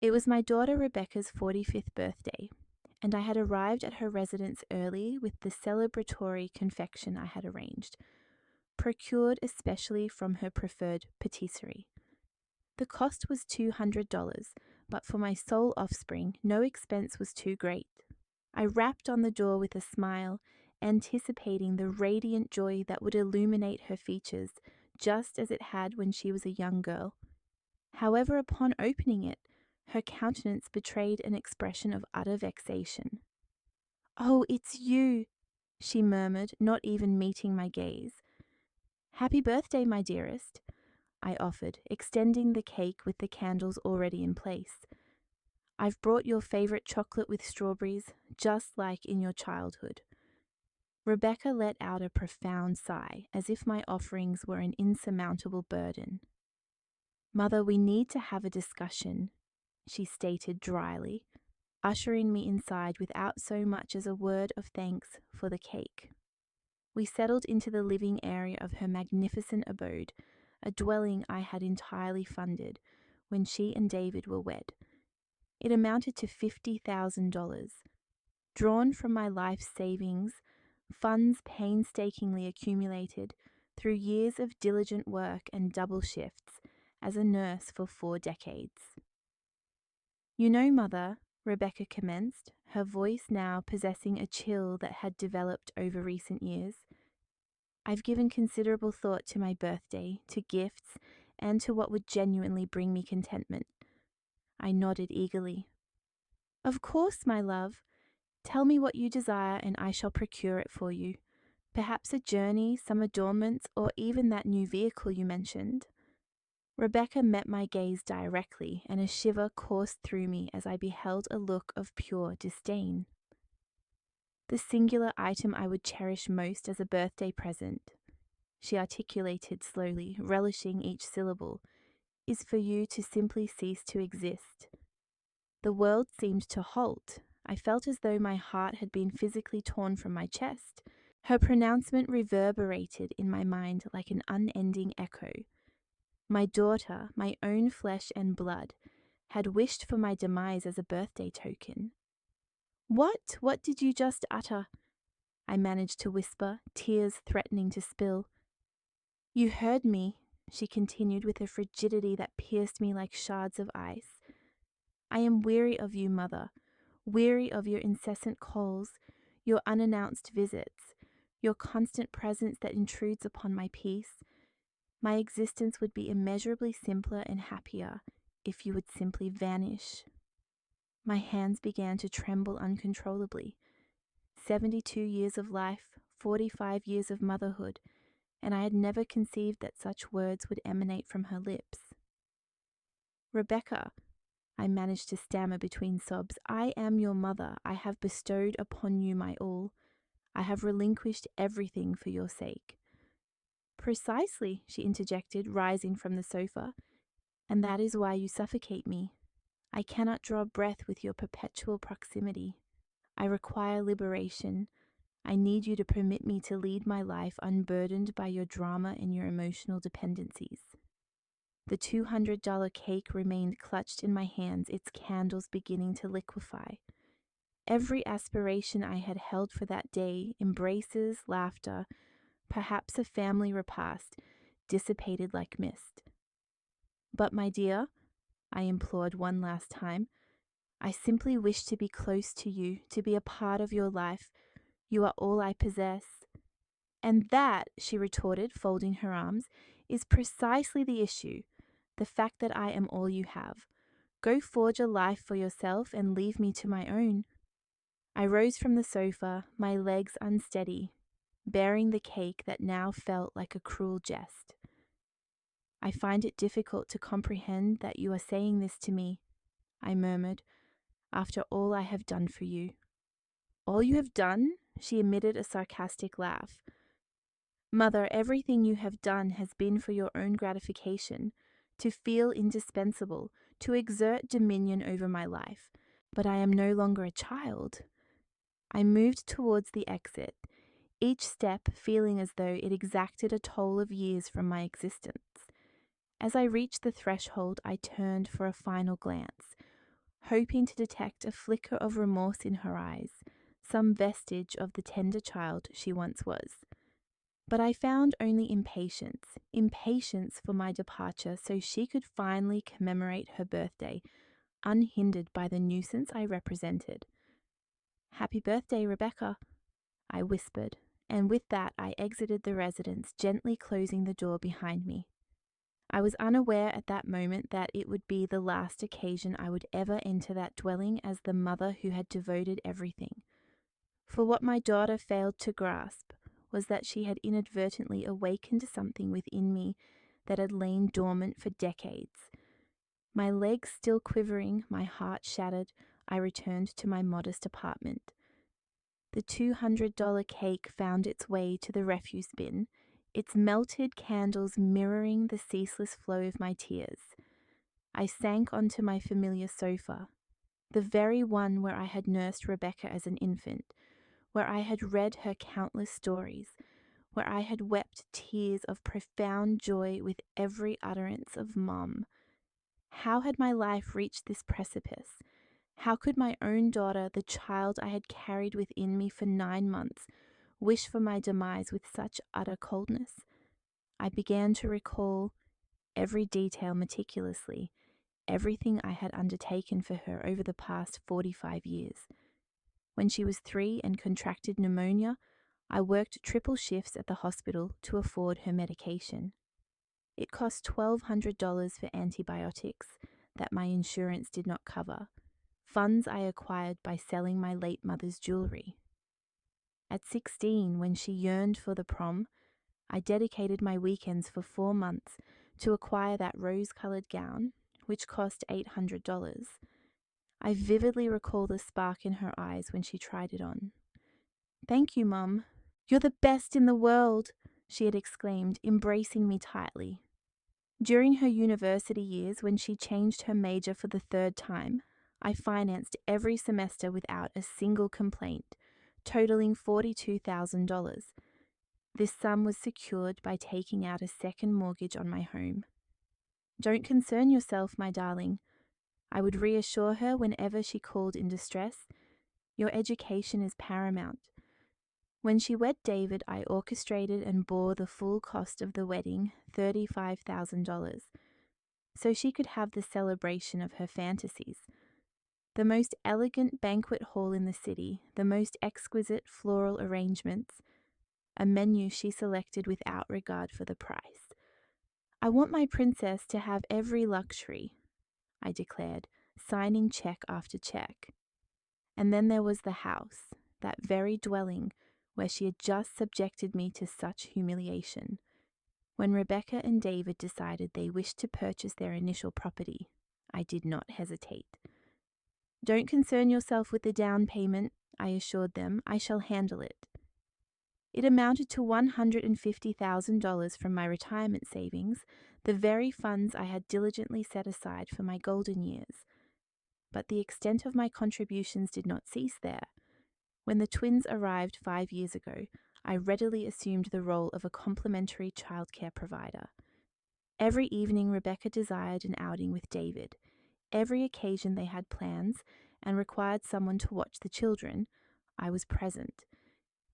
It was my daughter Rebecca's 45th birthday, and I had arrived at her residence early with the celebratory confection I had arranged, procured especially from her preferred patisserie. The cost was $200, but for my sole offspring, no expense was too great. I rapped on the door with a smile, anticipating the radiant joy that would illuminate her features, just as it had when she was a young girl. However, upon opening it, her countenance betrayed an expression of utter vexation. "Oh, it's you," she murmured, not even meeting my gaze. "Happy birthday, my dearest," I offered, extending the cake with the candles already in place. "I've brought your favorite chocolate with strawberries, just like in your childhood." Rebecca let out a profound sigh, as if my offerings were an insurmountable burden. "Mother, we need to have a discussion," she stated dryly, ushering me inside without so much as a word of thanks for the cake. We settled into the living area of her magnificent abode, a dwelling I had entirely funded when she and David were wed. It amounted to $50,000. Drawn from my life savings, funds painstakingly accumulated through years of diligent work and double shifts as a nurse for 4 decades. "You know, Mother," Rebecca commenced, her voice now possessing a chill that had developed over recent years, "I've given considerable thought to my birthday, to gifts, and to what would genuinely bring me contentment." I nodded eagerly. "Of course, my love. Tell me what you desire and I shall procure it for you. Perhaps a journey, some adornments, or even that new vehicle you mentioned." Rebecca met my gaze directly, and a shiver coursed through me as I beheld a look of pure disdain. "The singular item I would cherish most as a birthday present," she articulated slowly, relishing each syllable, "is for you to simply cease to exist." The world seemed to halt. I felt as though my heart had been physically torn from my chest. Her pronouncement reverberated in my mind like an unending echo. My daughter, my own flesh and blood, had wished for my demise as a birthday token. What did you just utter?" I managed to whisper, tears threatening to spill. "You heard me," she continued with a frigidity that pierced me like shards of ice. "I am weary of you, Mother, weary of your incessant calls, your unannounced visits, your constant presence that intrudes upon my peace. My existence would be immeasurably simpler and happier if you would simply vanish." My hands began to tremble uncontrollably. 72 years of life, 45 years of motherhood, and I had never conceived that such words would emanate from her lips. "Rebecca," I managed to stammer between sobs, "I am your mother. I have bestowed upon you my all. I have relinquished everything for your sake." "Precisely," she interjected, rising from the sofa, "and that is why you suffocate me. I cannot draw breath with your perpetual proximity. I require liberation. I need you to permit me to lead my life unburdened by your drama and your emotional dependencies." The $200 cake remained clutched in my hands, its candles beginning to liquefy. Every aspiration I had held for that day, embraces, laughter, perhaps a family repast, dissipated like mist. "But, my dear," I implored one last time, "I simply wish to be close to you, to be a part of your life. You are all I possess." "And that," she retorted, folding her arms, "is precisely the issue, the fact that I am all you have. Go forge a life for yourself and leave me to my own." I rose from the sofa, my legs unsteady, bearing the cake that now felt like a cruel jest. "I find it difficult to comprehend that you are saying this to me," I murmured, "after all I have done for you." "All you have done?" She emitted a sarcastic laugh. "Mother, everything you have done has been for your own gratification, to feel indispensable, to exert dominion over my life. But I am no longer a child." I moved towards the exit, each step feeling as though it exacted a toll of years from my existence. As I reached the threshold, I turned for a final glance, hoping to detect a flicker of remorse in her eyes, some vestige of the tender child she once was. But I found only impatience for my departure so she could finally commemorate her birthday, unhindered by the nuisance I represented. "Happy birthday, Rebecca," I whispered, and with that I exited the residence, gently closing the door behind me. I was unaware at that moment that it would be the last occasion I would ever enter that dwelling as the mother who had devoted everything. For what my daughter failed to grasp was that she had inadvertently awakened something within me that had lain dormant for decades. My legs still quivering, my heart shattered, I returned to my modest apartment. The $200 cake found its way to the refuse bin, its melted candles mirroring the ceaseless flow of my tears. I sank onto my familiar sofa, the very one where I had nursed Rebecca as an infant, where I had read her countless stories, where I had wept tears of profound joy with every utterance of Mom. How had my life reached this precipice? How could my own daughter, the child I had carried within me for 9 months, wish for my demise with such utter coldness? I began to recall every detail meticulously, everything I had undertaken for her over the past 45 years. When she was 3 and contracted pneumonia, I worked triple shifts at the hospital to afford her medication. It cost $1,200 for antibiotics that my insurance did not cover, funds I acquired by selling my late mother's jewelry. At 16, when she yearned for the prom, I dedicated my weekends for 4 months to acquire that rose-colored gown, which cost $800. I vividly recall the spark in her eyes when she tried it on. "Thank you, Mum. You're the best in the world," she had exclaimed, embracing me tightly. During her university years, when she changed her major for the 3rd time, I financed every semester without a single complaint, totaling $42,000. This sum was secured by taking out a second mortgage on my home. "Don't concern yourself, my darling," I would reassure her whenever she called in distress. "Your education is paramount." When she wed David, I orchestrated and bore the full cost of the wedding, $35,000, so she could have the celebration of her fantasies. The most elegant banquet hall in the city, the most exquisite floral arrangements, a menu she selected without regard for the price. "I want my princess to have every luxury," I declared, signing check after check. And then there was the house, that very dwelling where she had just subjected me to such humiliation. When Rebecca and David decided they wished to purchase their initial property, I did not hesitate. "Don't concern yourself with the down payment," I assured them. "I shall handle it." It amounted to $150,000 from my retirement savings, the very funds I had diligently set aside for my golden years. But the extent of my contributions did not cease there. When the twins arrived 5 years ago, I readily assumed the role of a complimentary childcare provider. Every evening Rebecca desired an outing with David. Every occasion they had plans and required someone to watch the children, I was present,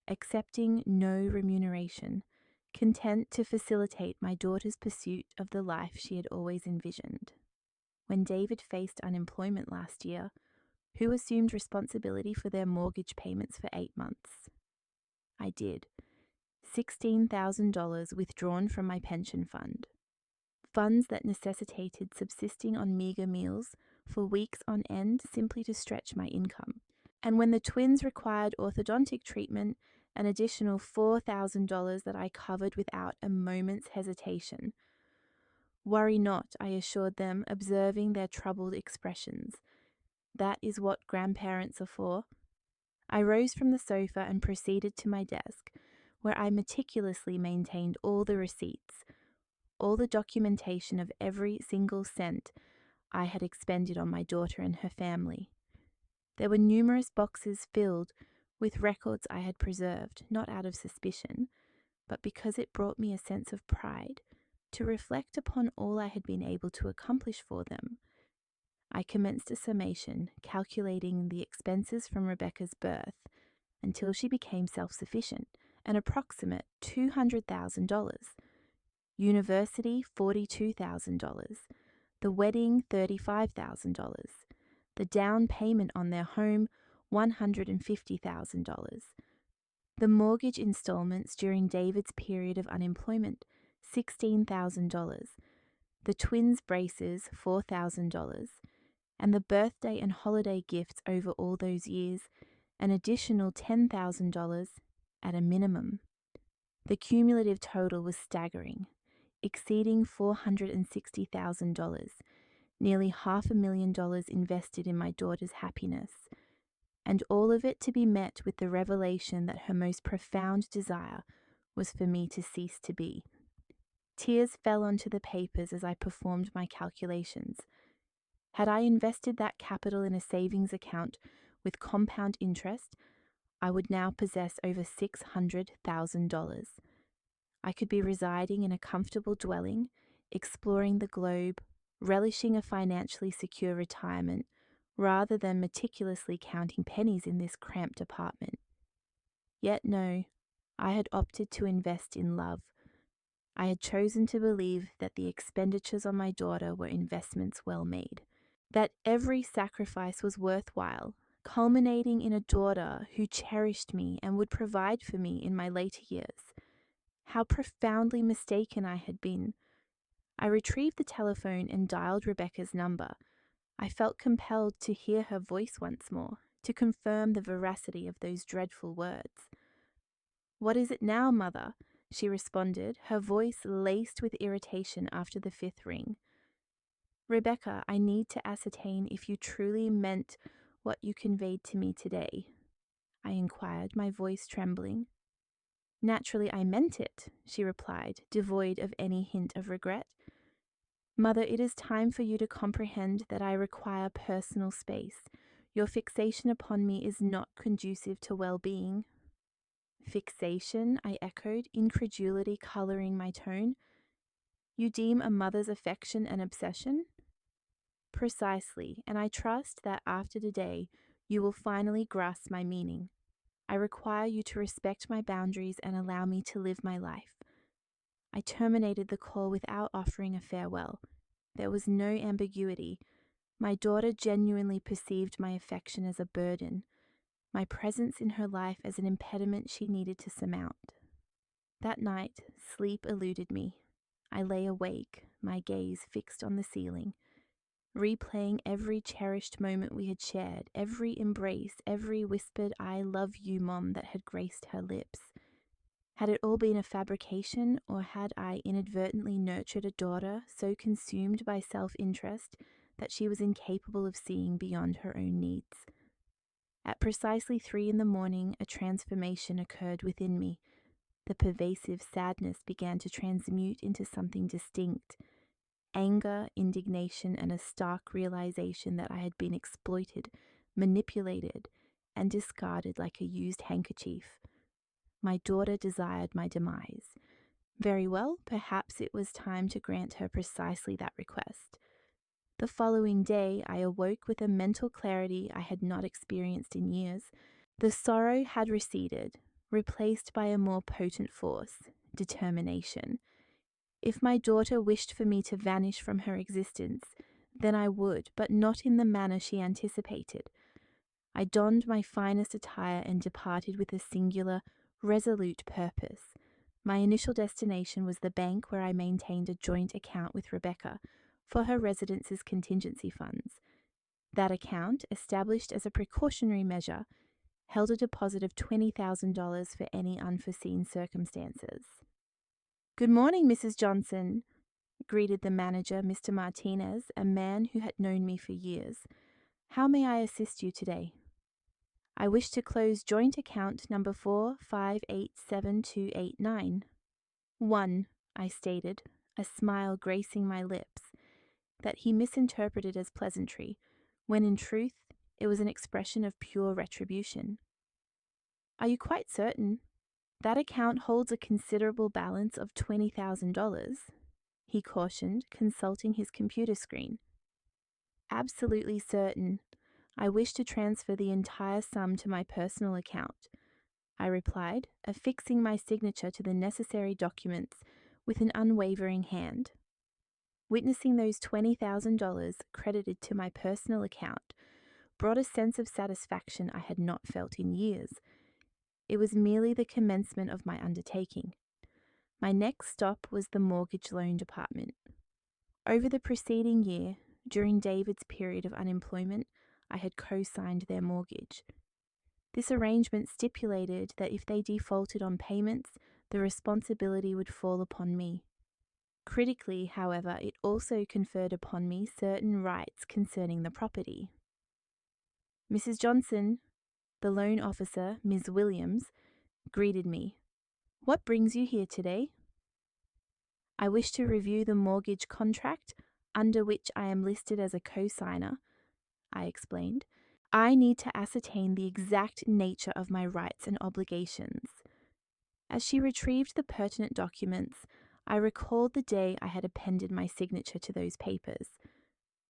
accepting no remuneration, content to facilitate my daughter's pursuit of the life she had always envisioned. When David faced unemployment last year, who assumed responsibility for their mortgage payments for 8 months? I did. $16,000 withdrawn from my pension fund. Funds that necessitated subsisting on meager meals for weeks on end simply to stretch my income. And when the twins required orthodontic treatment, an additional $4,000 that I covered without a moment's hesitation. "Worry not," I assured them, observing their troubled expressions. "That is what grandparents are for." I rose from the sofa and proceeded to my desk, where I meticulously maintained all the receipts, all the documentation of every single cent I had expended on my daughter and her family. There were numerous boxes filled with records I had preserved, not out of suspicion, but because it brought me a sense of pride to reflect upon all I had been able to accomplish for them. I commenced a summation calculating the expenses from Rebecca's birth until she became self-sufficient, an approximate $200,000. University, $42,000. The wedding, $35,000. The down payment on their home, $150,000. The mortgage installments during David's period of unemployment, $16,000. The twins' braces, $4,000. And the birthday and holiday gifts over all those years, an additional $10,000 at a minimum. The cumulative total was staggering, exceeding $460,000, nearly $500,000 invested in my daughter's happiness, and all of it to be met with the revelation that her most profound desire was for me to cease to be. Tears fell onto the papers as I performed my calculations. Had I invested that capital in a savings account with compound interest, I would now possess over $600,000. I could be residing in a comfortable dwelling, exploring the globe, relishing a financially secure retirement, rather than meticulously counting pennies in this cramped apartment. Yet no, I had opted to invest in love. I had chosen to believe that the expenditures on my daughter were investments well made, that every sacrifice was worthwhile, culminating in a daughter who cherished me and would provide for me in my later years. How profoundly mistaken I had been. I retrieved the telephone and dialed Rebecca's number. I felt compelled to hear her voice once more, to confirm the veracity of those dreadful words. "What is it now, Mother?" she responded, her voice laced with irritation after the 5th ring. "Rebecca, I need to ascertain if you truly meant what you conveyed to me today," I inquired, my voice trembling. "Naturally, I meant it," she replied, devoid of any hint of regret. "Mother, it is time for you to comprehend that I require personal space. Your fixation upon me is not conducive to well-being." "Fixation?" I echoed, incredulity coloring my tone. "You deem a mother's affection an obsession?" "Precisely, and I trust that after today you will finally grasp my meaning. I require you to respect my boundaries and allow me to live my life." I terminated the call without offering a farewell. There was no ambiguity. My daughter genuinely perceived my affection as a burden, my presence in her life as an impediment she needed to surmount. That night, sleep eluded me. I lay awake, my gaze fixed on the ceiling, replaying every cherished moment we had shared, every embrace, every whispered "I love you, Mom" that had graced her lips. Had it all been a fabrication, or had I inadvertently nurtured a daughter so consumed by self-interest that she was incapable of seeing beyond her own needs? At precisely 3 a.m, a transformation occurred within me. The pervasive sadness began to transmute into something distinct. Anger, indignation, and a stark realization that I had been exploited, manipulated, and discarded like a used handkerchief. My daughter desired my demise. Very well, perhaps it was time to grant her precisely that request. The following day, I awoke with a mental clarity I had not experienced in years. The sorrow had receded, replaced by a more potent force, determination. If my daughter wished for me to vanish from her existence, then I would, but not in the manner she anticipated. I donned my finest attire and departed with a singular, resolute purpose. My initial destination was the bank where I maintained a joint account with Rebecca for her residence's contingency funds. That account, established as a precautionary measure, held a deposit of $20,000 for any unforeseen circumstances. "Good morning, Mrs. Johnson," greeted the manager, Mr. Martinez, a man who had known me for years. "How may I assist you today?" "I wish to close joint account number 4587289. 1, I stated, a smile gracing my lips, that he misinterpreted as pleasantry, when in truth it was an expression of pure retribution. "Are you quite certain? That account holds a considerable balance of $20,000, he cautioned, consulting his computer screen. Absolutely certain. I wish to transfer the entire sum to my personal account, I replied, affixing my signature to the necessary documents with an unwavering hand. Witnessing those $20,000 credited to my personal account brought a sense of satisfaction I had not felt in years. It was merely the commencement of my undertaking. My next stop was the mortgage loan department. Over the preceding year, during David's period of unemployment, I had co-signed their mortgage. This arrangement stipulated that if they defaulted on payments, the responsibility would fall upon me. Critically, however, it also conferred upon me certain rights concerning the property. Mrs. Johnson, the loan officer, Ms. Williams, greeted me. What brings you here today? I wish to review the mortgage contract under which I am listed as a co-signer, I explained. I need to ascertain the exact nature of my rights and obligations. As she retrieved the pertinent documents, I recalled the day I had appended my signature to those papers.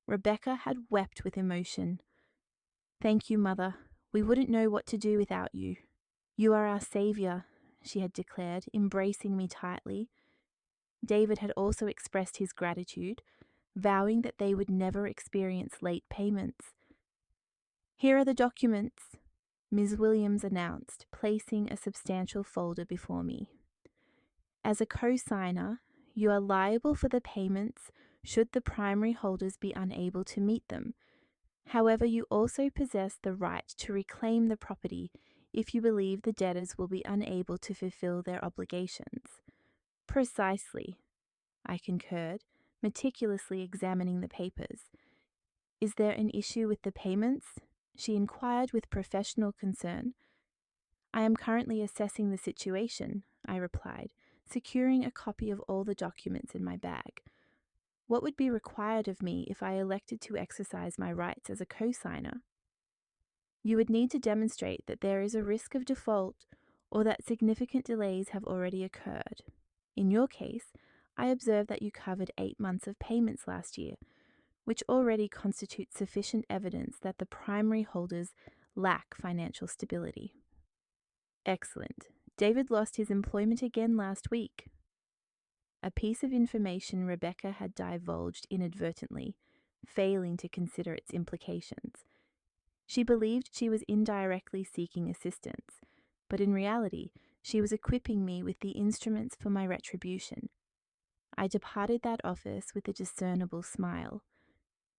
Rebecca had wept with emotion. Thank you, Mother. We wouldn't know what to do without you. You are our saviour, she had declared, embracing me tightly. David had also expressed his gratitude, vowing that they would never experience late payments. Here are the documents, Ms. Williams announced, placing a substantial folder before me. As a co-signer, you are liable for the payments should the primary holders be unable to meet them. However, you also possess the right to reclaim the property if you believe the debtors will be unable to fulfill their obligations. Precisely, I concurred, meticulously examining the papers. Is there an issue with the payments? She inquired with professional concern. I am currently assessing the situation, I replied, securing a copy of all the documents in my bag. What would be required of me if I elected to exercise my rights as a co-signer? You would need to demonstrate that there is a risk of default or that significant delays have already occurred. In your case, I observe that you covered 8 months of payments last year, which already constitutes sufficient evidence that the primary holders lack financial stability. Excellent. David lost his employment again last week. A piece of information Rebecca had divulged inadvertently, failing to consider its implications. She believed she was indirectly seeking assistance, but in reality, she was equipping me with the instruments for my retribution. I departed that office with a discernible smile.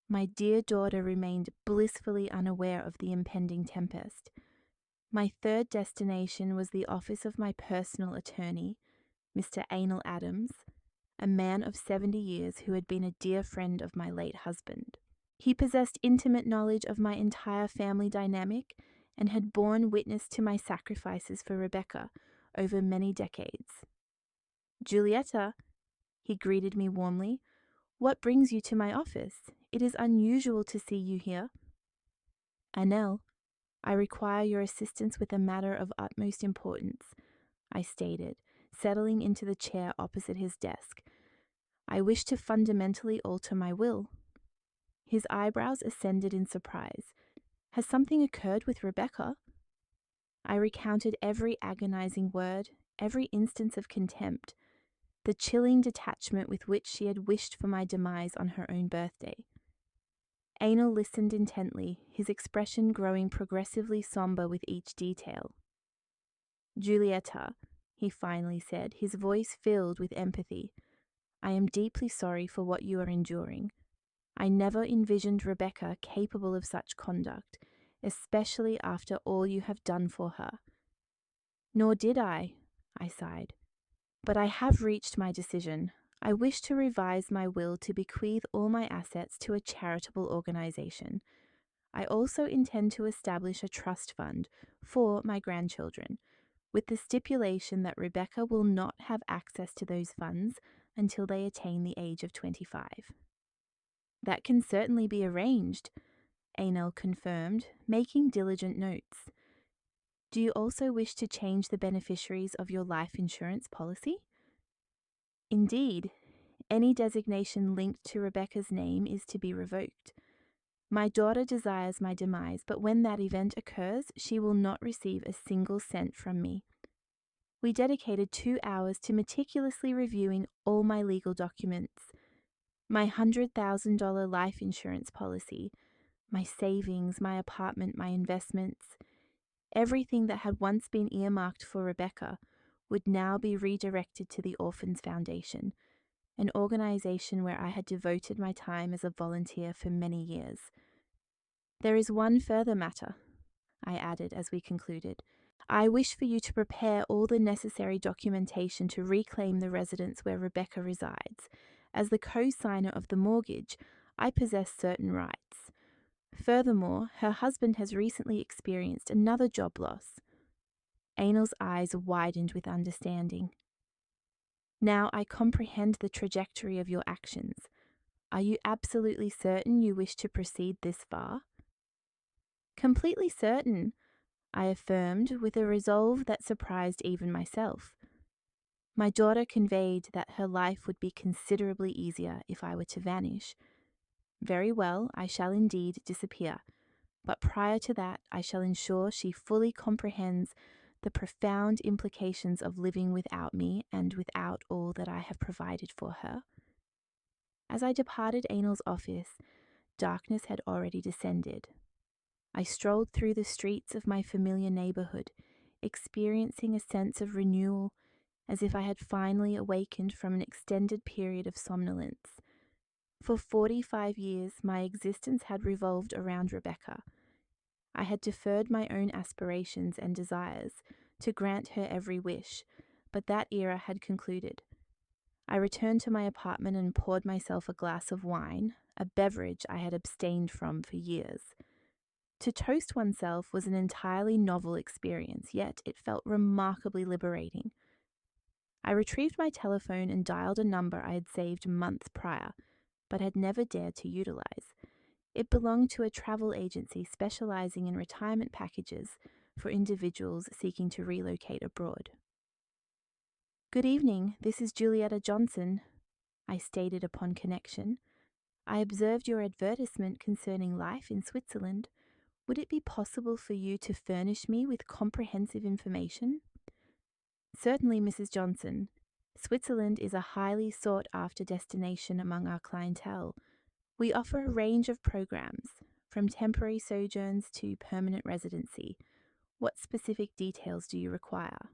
My dear daughter remained blissfully unaware of the impending tempest. My third destination was the office of my personal attorney, Mr. Anal Adams, a man of 70 years who had been a dear friend of my late husband. He possessed intimate knowledge of my entire family dynamic and had borne witness to my sacrifices for Rebecca over many decades. Julietta, he greeted me warmly, what brings you to my office? It is unusual to see you here. Anel, I require your assistance with a matter of utmost importance, I stated, settling into the chair opposite his desk. I wish to fundamentally alter my will. His eyebrows ascended in surprise. Has something occurred with Rebecca? I recounted every agonizing word, every instance of contempt, the chilling detachment with which she had wished for my demise on her own birthday. Anal listened intently, his expression growing progressively somber with each detail. Julietta, he finally said, his voice filled with empathy, I am deeply sorry for what you are enduring. I never envisioned Rebecca capable of such conduct, especially after all you have done for her. Nor did I sighed. But I have reached my decision. I wish to revise my will to bequeath all my assets to a charitable organization. I also intend to establish a trust fund for my grandchildren, with the stipulation that Rebecca will not have access to those funds until they attain the age of 25. That can certainly be arranged, Anel confirmed, making diligent notes. Do you also wish to change the beneficiaries of your life insurance policy? Indeed, any designation linked to Rebecca's name is to be revoked. My daughter desires my demise, but when that event occurs, she will not receive a single cent from me. We dedicated 2 hours to meticulously reviewing all my legal documents, my $100,000 life insurance policy, my savings, my apartment, my investments. Everything that had once been earmarked for Rebecca would now be redirected to the Orphans Foundation, an organization where I had devoted my time as a volunteer for many years. There is one further matter, I added as we concluded. I wish for you to prepare all the necessary documentation to reclaim the residence where Rebecca resides. As the co-signer of the mortgage, I possess certain rights. Furthermore, her husband has recently experienced another job loss. Anil's eyes widened with understanding. Now I comprehend the trajectory of your actions. Are you absolutely certain you wish to proceed this far? Completely certain, I affirmed with a resolve that surprised even myself. My daughter conveyed that her life would be considerably easier if I were to vanish. Very well, I shall indeed disappear, but prior to that I shall ensure she fully comprehends the profound implications of living without me and without all that I have provided for her. As I departed Anil's office, darkness had already descended. I strolled through the streets of my familiar neighborhood, experiencing a sense of renewal, as if I had finally awakened from an extended period of somnolence. For 45 years, my existence had revolved around Rebecca. I had deferred my own aspirations and desires to grant her every wish, but that era had concluded. I returned to my apartment and poured myself a glass of wine, a beverage I had abstained from for years. To toast oneself was an entirely novel experience, yet it felt remarkably liberating. I retrieved my telephone and dialed a number I had saved months prior, but had never dared to utilize. It belonged to a travel agency specializing in retirement packages for individuals seeking to relocate abroad. Good evening, this is Julietta Johnson, I stated upon connection. I observed your advertisement concerning life in Switzerland. Would it be possible for you to furnish me with comprehensive information? Certainly, Mrs. Johnson. Switzerland is a highly sought-after destination among our clientele. We offer a range of programs, from temporary sojourns to permanent residency. What specific details do you require?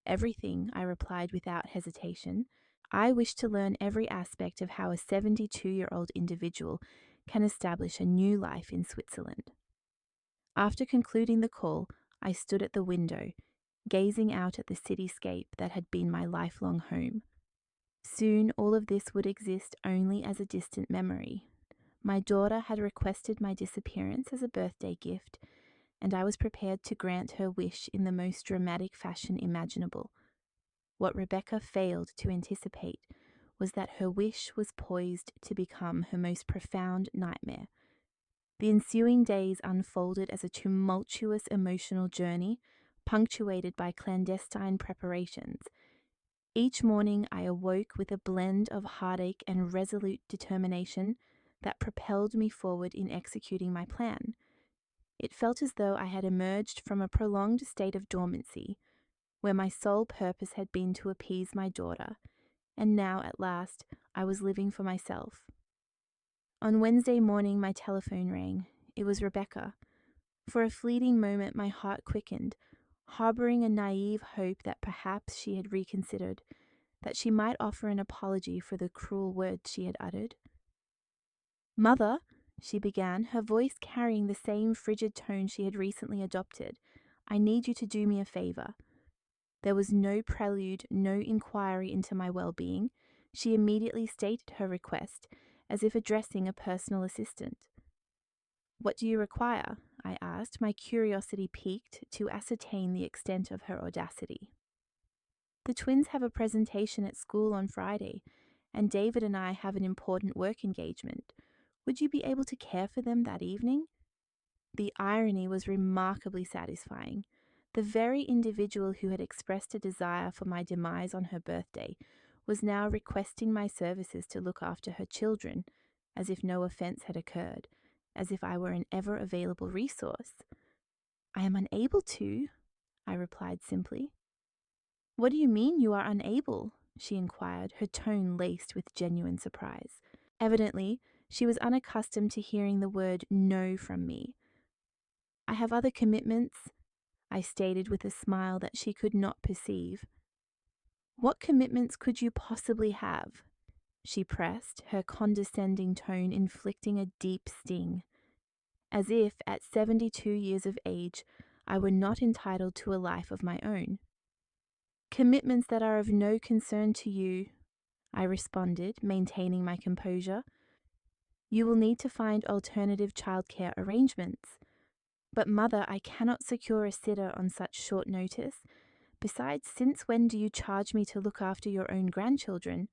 Everything, I replied without hesitation. I wish to learn every aspect of how a 72-year-old individual can establish a new life in Switzerland. After concluding the call, I stood at the window, gazing out at the cityscape that had been my lifelong home. Soon all of this would exist only as a distant memory. My daughter had requested my disappearance as a birthday gift, and I was prepared to grant her wish in the most dramatic fashion imaginable. What Rebecca failed to anticipate was that her wish was poised to become her most profound nightmare. The ensuing days unfolded as a tumultuous emotional journey, punctuated by clandestine preparations. Each morning I awoke with a blend of heartache and resolute determination that propelled me forward in executing my plan. It felt as though I had emerged from a prolonged state of dormancy, where my sole purpose had been to appease my daughter, and now, at last, I was living for myself. On Wednesday morning my telephone rang. It was Rebecca. For a fleeting moment my heart quickened, harboring a naive hope that perhaps she had reconsidered, that she might offer an apology for the cruel words she had uttered. "Mother," she began, her voice carrying the same frigid tone she had recently adopted, "I need you to do me a favor." There was no prelude, no inquiry into my well-being. She immediately stated her request, as if addressing a personal assistant. "What do you require?" I asked, my curiosity piqued to ascertain the extent of her audacity. "The twins have a presentation at school on Friday, and David and I have an important work engagement. Would you be able to care for them that evening?" The irony was remarkably satisfying. The very individual who had expressed a desire for my demise on her birthday was now requesting my services to look after her children, as if no offense had occurred, as if I were an ever-available resource. "I am unable to," I replied simply. "What do you mean you are unable?" she inquired, her tone laced with genuine surprise. Evidently, she was unaccustomed to hearing the word no from me. "I have other commitments," I stated with a smile that she could not perceive. "What commitments could you possibly have?" she pressed, her condescending tone inflicting a deep sting, as if at 72 years of age I were not entitled to a life of my own. "Commitments that are of no concern to you," I responded, maintaining my composure. "You will need to find alternative childcare arrangements." "But mother, I cannot secure a sitter on such short notice. Besides, since when do you charge me to look after your own grandchildren?"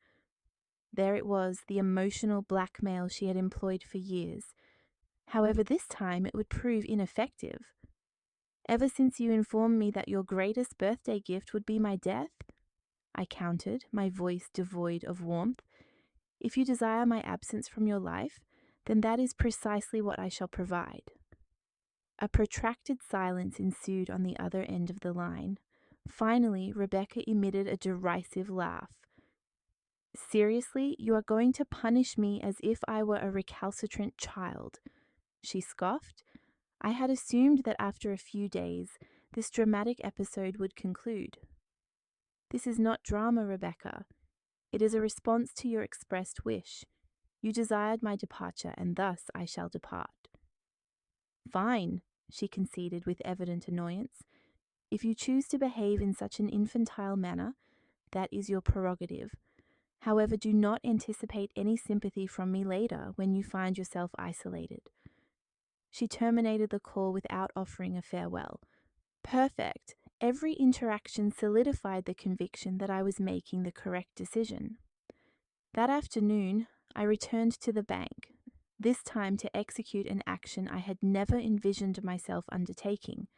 There it was, the emotional blackmail she had employed for years. However, this time it would prove ineffective. "Ever since you informed me that your greatest birthday gift would be my death," I countered, my voice devoid of warmth. "If you desire my absence from your life, then that is precisely what I shall provide." A protracted silence ensued on the other end of the line. Finally, Rebecca emitted a derisive laugh. "Seriously, you are going to punish me as if I were a recalcitrant child," she scoffed. I had assumed that after a few days, this dramatic episode would conclude. "This is not drama, Rebecca. It is a response to your expressed wish. You desired my departure, and thus I shall depart." "Fine," she conceded with evident annoyance. "If you choose to behave in such an infantile manner, that is your prerogative. However, do not anticipate any sympathy from me later when you find yourself isolated." She terminated the call without offering a farewell. Perfect. Every interaction solidified the conviction that I was making the correct decision. That afternoon, I returned to the bank, this time to execute an action I had never envisioned myself undertaking,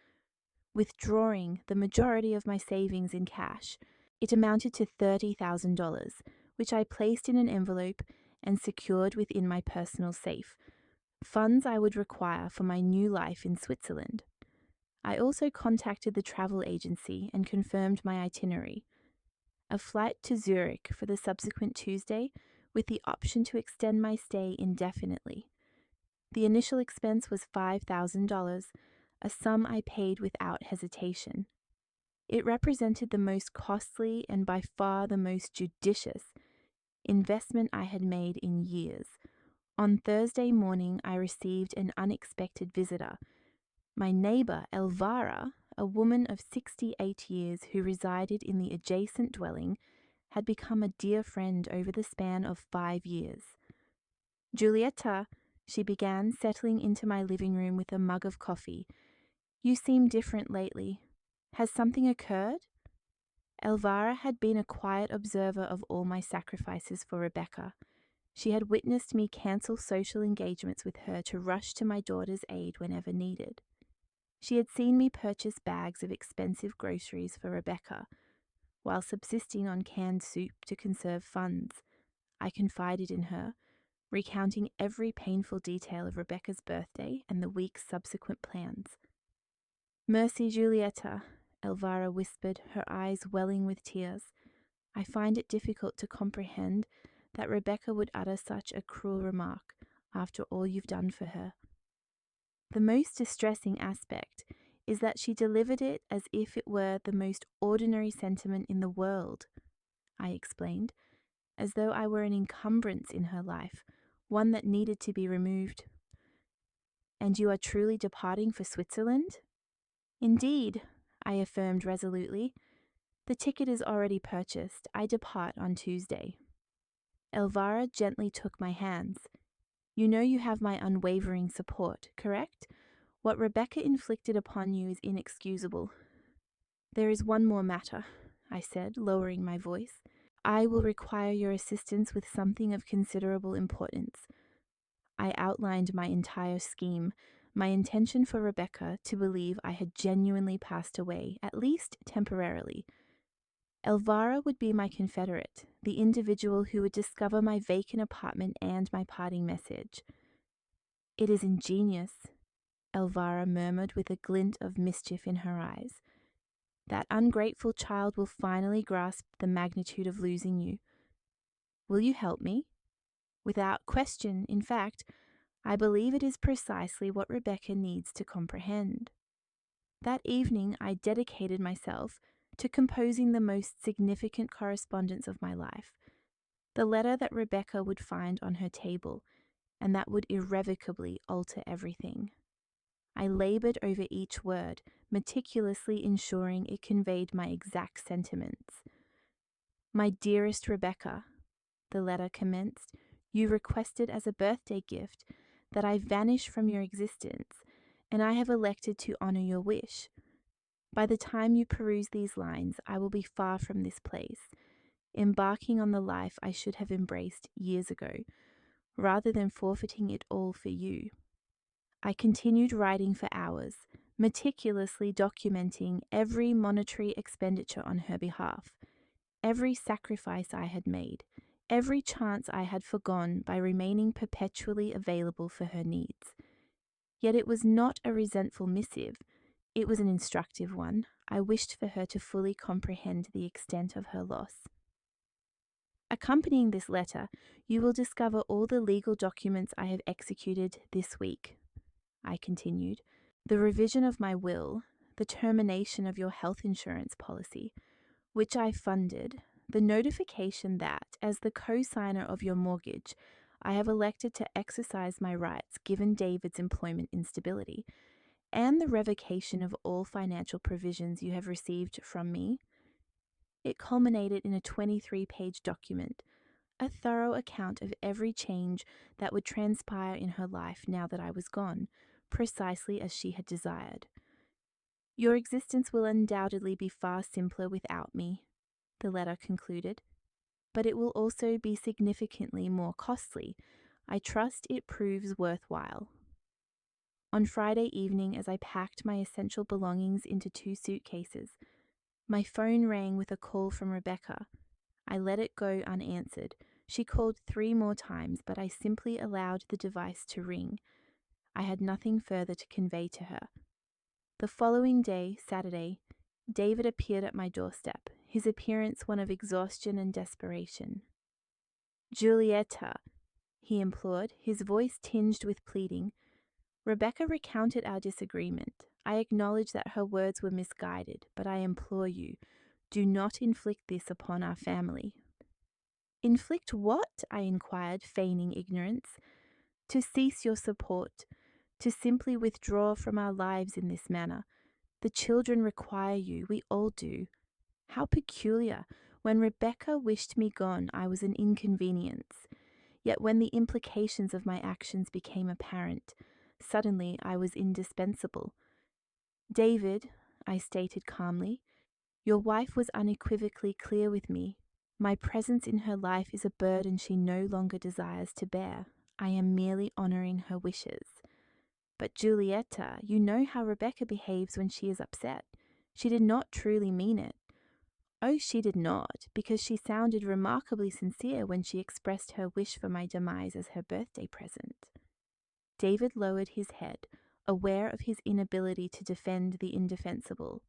withdrawing the majority of my savings in cash. It amounted to $30,000, which I placed in an envelope and secured within my personal safe, funds I would require for my new life in Switzerland. I also contacted the travel agency and confirmed my itinerary. A flight to Zurich for the subsequent Tuesday, with the option to extend my stay indefinitely. The initial expense was $5,000, a sum I paid without hesitation. It represented the most costly and by far the most judicious investment I had made in years. On Thursday morning, I received an unexpected visitor. My neighbor, Elvira, a woman of 68 years who resided in the adjacent dwelling, had become a dear friend over the span of 5 years. "Giulietta," she began, settling into my living room with a mug of coffee. "You seem different lately. Has something occurred?" Elvira had been a quiet observer of all my sacrifices for Rebecca. She had witnessed me cancel social engagements with her to rush to my daughter's aid whenever needed. She had seen me purchase bags of expensive groceries for Rebecca, while subsisting on canned soup to conserve funds. I confided in her, recounting every painful detail of Rebecca's birthday and the week's subsequent plans. "Mercy, Giulietta," Elvira whispered, her eyes welling with tears. "I find it difficult to comprehend that Rebecca would utter such a cruel remark after all you've done for her. The most distressing aspect is that she delivered it as if it were the most ordinary sentiment in the world," I explained, "as though I were an encumbrance in her life, one that needed to be removed." "And you are truly departing for Switzerland?" "Indeed," I affirmed resolutely. "The ticket is already purchased. I depart on Tuesday." Elvira gently took my hands. "You know you have my unwavering support, correct? What Rebecca inflicted upon you is inexcusable." "There is one more matter," I said, lowering my voice. "I will require your assistance with something of considerable importance." I outlined my entire scheme, my intention for Rebecca to believe I had genuinely passed away, at least temporarily. Elvira would be my confederate, the individual who would discover my vacant apartment and my parting message. It is ingenious, Elvira murmured with a glint of mischief in her eyes. That ungrateful child will finally grasp the magnitude of losing you. Will you help me? Without question, in fact, I believe it is precisely what Rebecca needs to comprehend. That evening, I dedicated myself to composing the most significant correspondence of my life, the letter that Rebecca would find on her table, and that would irrevocably alter everything. I labored over each word, meticulously ensuring it conveyed my exact sentiments. My dearest Rebecca, the letter commenced, you requested as a birthday gift that I vanish from your existence, and I have elected to honor your wish. By the time you peruse these lines, I will be far from this place, embarking on the life I should have embraced years ago, rather than forfeiting it all for you. I continued writing for hours, meticulously documenting every monetary expenditure on her behalf, every sacrifice I had made, every chance I had forgone by remaining perpetually available for her needs. Yet it was not a resentful missive, it was an instructive one. I wished for her to fully comprehend the extent of her loss. Accompanying this letter, you will discover all the legal documents I have executed this week, I continued. The revision of my will, the termination of your health insurance policy, which I funded, the notification that, as the co-signer of your mortgage, I have elected to exercise my rights given David's employment instability, and the revocation of all financial provisions you have received from me. It culminated in a 23-page document, a thorough account of every change that would transpire in her life now that I was gone, precisely as she had desired. Your existence will undoubtedly be far simpler without me, the letter concluded, but it will also be significantly more costly. I trust it proves worthwhile. On Friday evening, as I packed my essential belongings into 2 suitcases, my phone rang with a call from Rebecca. I let it go unanswered. She called 3 more times, but I simply allowed the device to ring. I had nothing further to convey to her. The following day, Saturday, David appeared at my doorstep, his appearance one of exhaustion and desperation. "Giulietta," he implored, his voice tinged with pleading. Rebecca recounted our disagreement. I acknowledge that her words were misguided, but I implore you, do not inflict this upon our family. "Inflict what?" I inquired, feigning ignorance. "To cease your support, to simply withdraw from our lives in this manner. The children require you, we all do. How peculiar! When Rebecca wished me gone, I was an inconvenience. Yet when the implications of my actions became apparent, suddenly I was indispensable. David," I stated calmly, "your wife was unequivocally clear with me. My presence in her life is a burden she no longer desires to bear. I am merely honoring her wishes." "But Giulietta, you know how Rebecca behaves when she is upset. She did not truly mean it." "Oh, she did not, because she sounded remarkably sincere when she expressed her wish for my demise as her birthday present." David lowered his head, aware of his inability to defend the indefensible.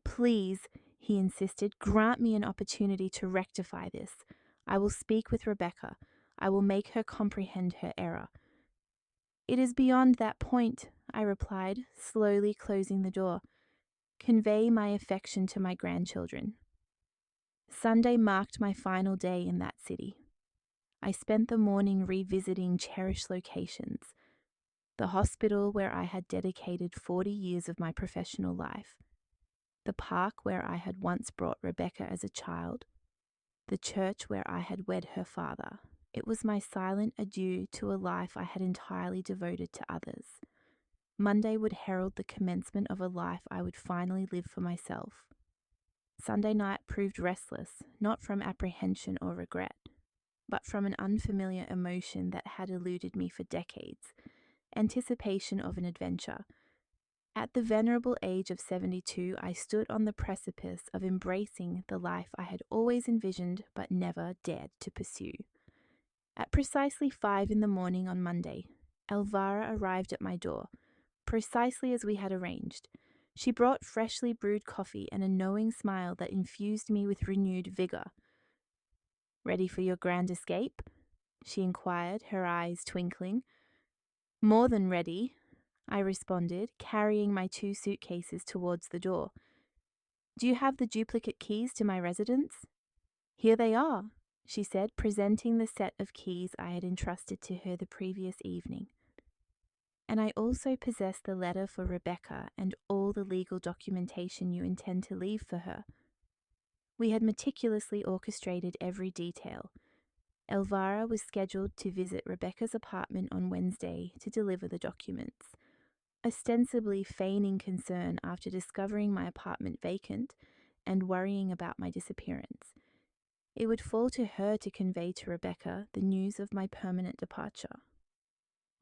"Please," he insisted, "grant me an opportunity to rectify this. I will speak with Rebecca. I will make her comprehend her error." "It is beyond that point," I replied, slowly closing the door. "Convey my affection to my grandchildren." Sunday marked my final day in that city. I spent the morning revisiting cherished locations. The hospital where I had dedicated 40 years of my professional life. The park where I had once brought Rebecca as a child. The church where I had wed her father. It was my silent adieu to a life I had entirely devoted to others. Monday would herald the commencement of a life I would finally live for myself. Sunday night proved restless, not from apprehension or regret, but from an unfamiliar emotion that had eluded me for decades, anticipation of an adventure. At the venerable age of 72, I stood on the precipice of embracing the life I had always envisioned but never dared to pursue. At precisely 5 in the morning on Monday, Elvira arrived at my door, precisely as we had arranged. She brought freshly brewed coffee and a knowing smile that infused me with renewed vigor. "Ready for your grand escape?" she inquired, her eyes twinkling. "More than ready," I responded, carrying my 2 suitcases towards the door. "Do you have the duplicate keys to my residence?" "Here they are," she said, presenting the set of keys I had entrusted to her the previous evening. "And I also possess the letter for Rebecca and all the legal documentation you intend to leave for her." We had meticulously orchestrated every detail. Elvira was scheduled to visit Rebecca's apartment on Wednesday to deliver the documents. Ostensibly feigning concern after discovering my apartment vacant and worrying about my disappearance, it would fall to her to convey to Rebecca the news of my permanent departure.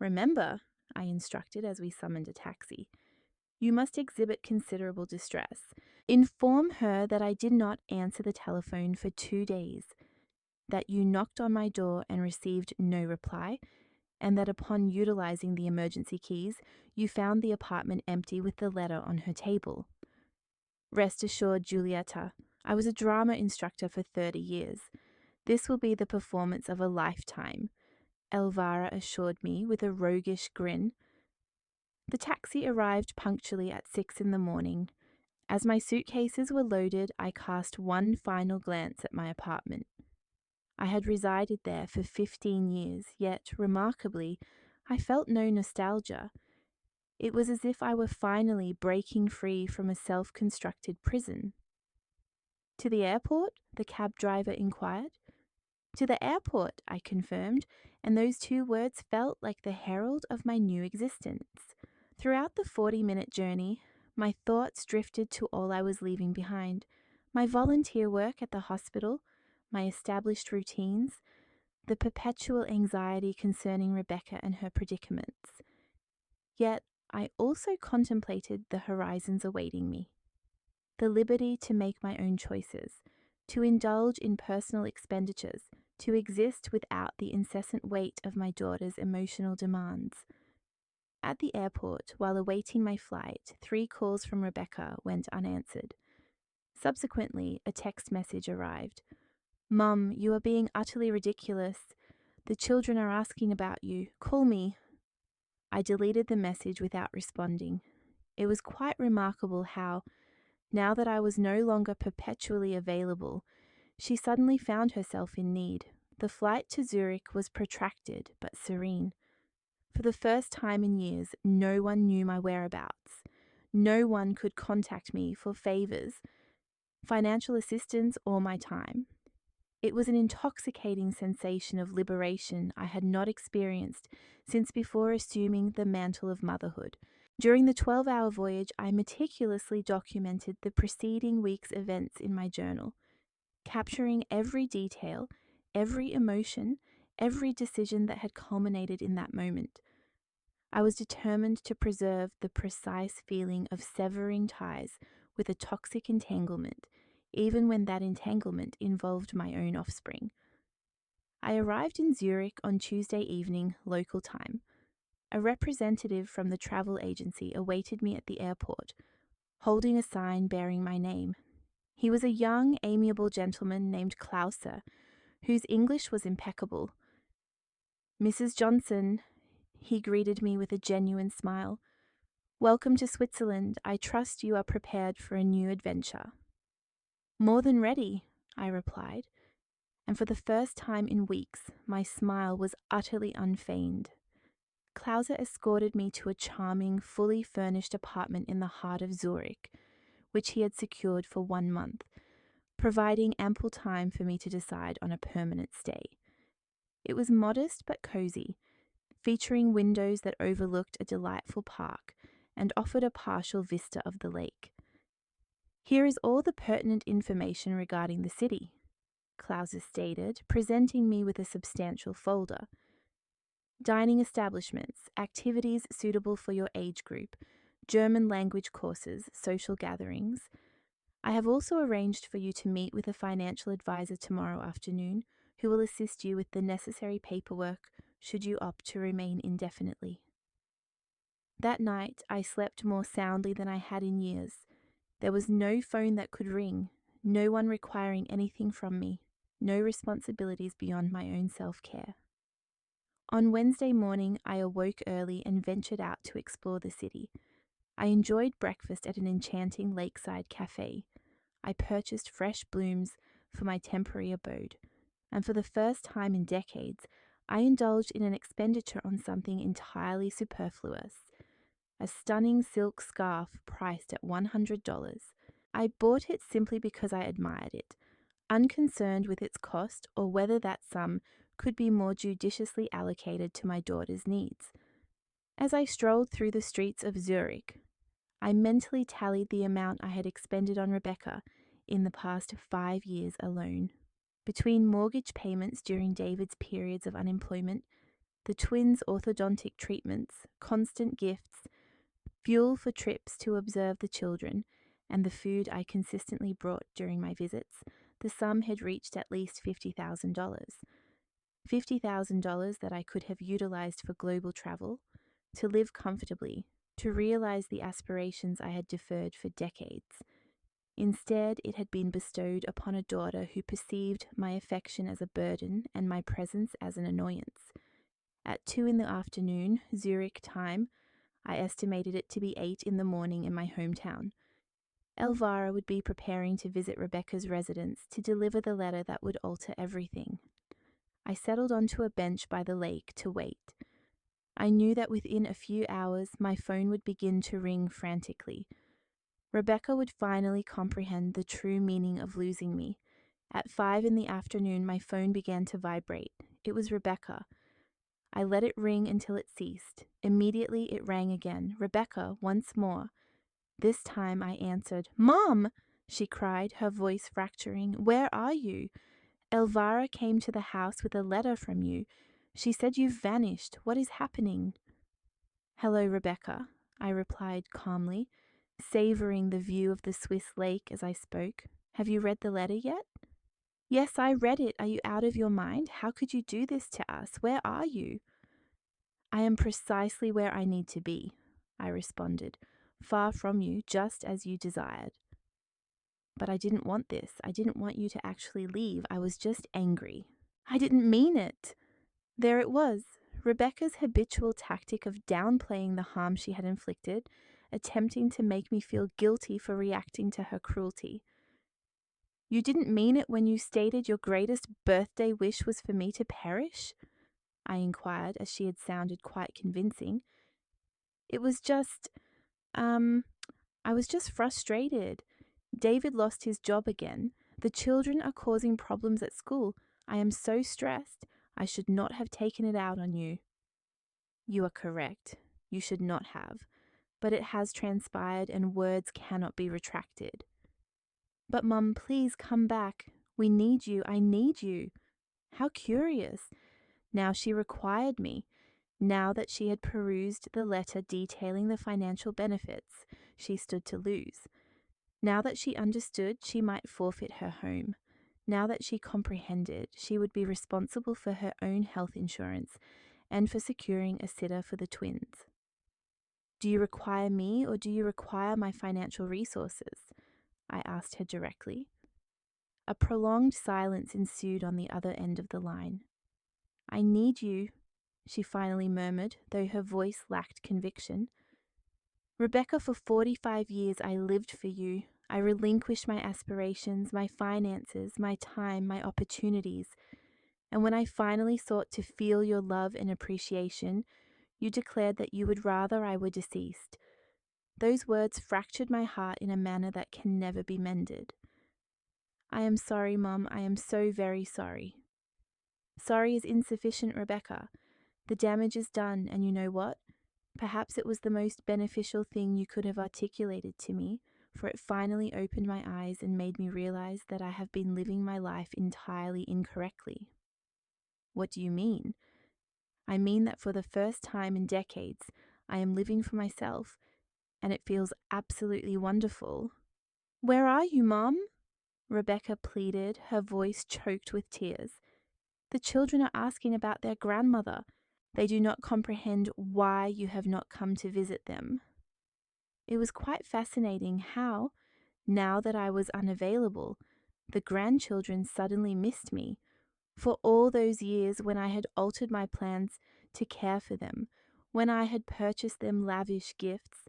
"Remember," I instructed as we summoned a taxi, "you must exhibit considerable distress. Inform her that I did not answer the telephone for 2 days, that you knocked on my door and received no reply, and that upon utilizing the emergency keys, you found the apartment empty with the letter on her table. Rest assured, Giulietta, I was a drama instructor for 30 years. This will be the performance of a lifetime," Elvira assured me with a roguish grin. The taxi arrived punctually at 6 in the morning. As my suitcases were loaded, I cast one final glance at my apartment. I had resided there for 15 years, yet, remarkably, I felt no nostalgia. It was as if I were finally breaking free from a self-constructed prison. "To the airport?" the cab driver inquired. "To the airport," I confirmed, and those 2 words felt like the herald of my new existence. Throughout the 40-minute journey, my thoughts drifted to all I was leaving behind: my volunteer work at the hospital, my established routines, the perpetual anxiety concerning Rebecca and her predicaments. Yet I also contemplated the horizons awaiting me. The liberty to make my own choices, to indulge in personal expenditures, to exist without the incessant weight of my daughter's emotional demands. At the airport, while awaiting my flight, 3 calls from Rebecca went unanswered. Subsequently, a text message arrived. "Mum, you are being utterly ridiculous. The children are asking about you. Call me." I deleted the message without responding. It was quite remarkable how, now that I was no longer perpetually available, she suddenly found herself in need. The flight to Zurich was protracted but serene. For the first time in years, no one knew my whereabouts. No one could contact me for favors, financial assistance, or my time. It was an intoxicating sensation of liberation I had not experienced since before assuming the mantle of motherhood. During the 12-hour voyage, I meticulously documented the preceding week's events in my journal, capturing every detail, every emotion, every decision that had culminated in that moment. I was determined to preserve the precise feeling of severing ties with a toxic entanglement, even when that entanglement involved my own offspring. I arrived in Zurich on Tuesday evening, local time. A representative from the travel agency awaited me at the airport, holding a sign bearing my name. He was a young, amiable gentleman named Klauser, whose English was impeccable. "Mrs. Johnson," he greeted me with a genuine smile. "Welcome to Switzerland. I trust you are prepared for a new adventure." "More than ready," I replied, and for the first time in weeks, my smile was utterly unfeigned. Klauser escorted me to a charming, fully furnished apartment in the heart of Zurich, which he had secured for 1 month, providing ample time for me to decide on a permanent stay. It was modest but cozy, featuring windows that overlooked a delightful park and offered a partial vista of the lake. "Here is all the pertinent information regarding the city," Klauser stated, presenting me with a substantial folder. "Dining establishments, activities suitable for your age group, German language courses, social gatherings. I have also arranged for you to meet with a financial advisor tomorrow afternoon, who will assist you with the necessary paperwork, should you opt to remain indefinitely. That night, I slept more soundly than I had in years. There was no phone that could ring, no one requiring anything from me, no responsibilities beyond my own self-care. On Wednesday morning, I awoke early and ventured out to explore the city. I enjoyed breakfast at an enchanting lakeside cafe. I purchased fresh blooms for my temporary abode, and for the first time in decades, I indulged in an expenditure on something entirely superfluous. A stunning silk scarf priced at $100. I bought it simply because I admired it, unconcerned with its cost or whether that sum could be more judiciously allocated to my daughter's needs. As I strolled through the streets of Zurich, I mentally tallied the amount I had expended on Rebecca in the past 5 years alone. Between mortgage payments during David's periods of unemployment, the twins' orthodontic treatments, constant gifts, fuel for trips to observe the children, and the food I consistently brought during my visits, the sum had reached at least $50,000. $50,000 that I could have utilized for global travel, to live comfortably, to realize the aspirations I had deferred for decades. Instead, it had been bestowed upon a daughter who perceived my affection as a burden and my presence as an annoyance. At 2 p.m, Zurich time, I estimated it to be 8 a.m. in my hometown. Elvira would be preparing to visit Rebecca's residence to deliver the letter that would alter everything. I settled onto a bench by the lake to wait. I knew that within a few hours my phone would begin to ring frantically. Rebecca would finally comprehend the true meaning of losing me. At 5 p.m, my phone began to vibrate. It was Rebecca. I let it ring until it ceased. Immediately it rang again. Rebecca, once more. This time I answered. "Mom!" she cried, her voice fracturing. "Where are you? Elvira came to the house with a letter from you. She said you've vanished. What is happening?" "Hello, Rebecca," I replied calmly, savoring the view of the Swiss lake as I spoke. "Have you read the letter yet?" "Yes, I read it. Are you out of your mind? How could you do this to us? Where are you?" "I am precisely where I need to be," I responded, "far from you, just as you desired." "But I didn't want this. I didn't want you to actually leave. I was just angry." "I didn't mean it." There it was, Rebecca's habitual tactic of downplaying the harm she had inflicted, attempting to make me feel guilty for reacting to her cruelty. "You didn't mean it when you stated your greatest birthday wish was for me to perish?" I inquired, as she had sounded quite convincing. "It was just, I was just frustrated. David lost his job again. The children are causing problems at school. I am so stressed. I should not have taken it out on you." "You are correct. You should not have. But it has transpired and words cannot be retracted." "But Mum, please come back. We need you. I need you." How curious. Now she required me. Now that she had perused the letter detailing the financial benefits she stood to lose. Now that she understood she might forfeit her home. Now that she comprehended she would be responsible for her own health insurance and for securing a sitter for the twins. "Do you require me or do you require my financial resources?" I asked her directly. A prolonged silence ensued on the other end of the line. "I need you," she finally murmured, though her voice lacked conviction. "Rebecca, for 45 years I lived for you. I relinquished my aspirations, my finances, my time, my opportunities. And when I finally sought to feel your love and appreciation, you declared that you would rather I were deceased. Those words fractured my heart in a manner that can never be mended. I am sorry, Mum. I am so very sorry." "Sorry is insufficient, Rebecca. The damage is done, and you know what? Perhaps it was the most beneficial thing you could have articulated to me, for it finally opened my eyes and made me realize that I have been living my life entirely incorrectly." "What do you mean?" "I mean that for the first time in decades, I am living for myself, and it feels absolutely wonderful." "Where are you, Mom?" Rebecca pleaded, her voice choked with tears. "The children are asking about their grandmother. They do not comprehend why you have not come to visit them. It was quite fascinating how, now that I was unavailable, the grandchildren suddenly missed me. For all those years when I had altered my plans to care for them, when I had purchased them lavish gifts,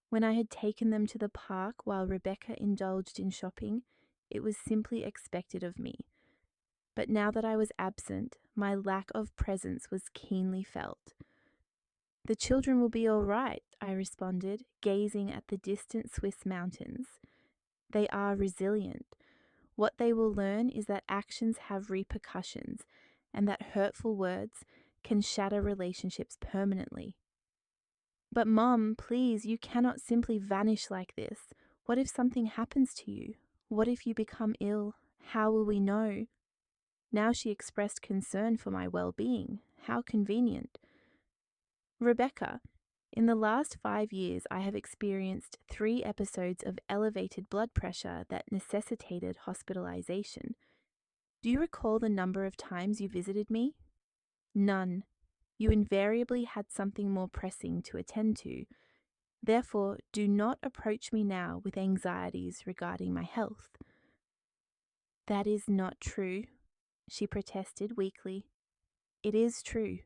when I had taken them to the park while Rebecca indulged in shopping, it was simply expected of me. But now that I was absent, my lack of presence was keenly felt. "The children will be all right," I responded, gazing at the distant Swiss mountains. "They are resilient. What they will learn is that actions have repercussions and that hurtful words can shatter relationships permanently." "But Mom, please, you cannot simply vanish like this. What if something happens to you? What if you become ill? How will we know?" Now she expressed concern for my well-being. How convenient. "Rebecca, in the last 5 years I have experienced 3 episodes of elevated blood pressure that necessitated hospitalization. Do you recall the number of times you visited me?" "None. You invariably had something more pressing to attend to. Therefore, do not approach me now with anxieties regarding my health." "That is not true," she protested weakly. "It is true.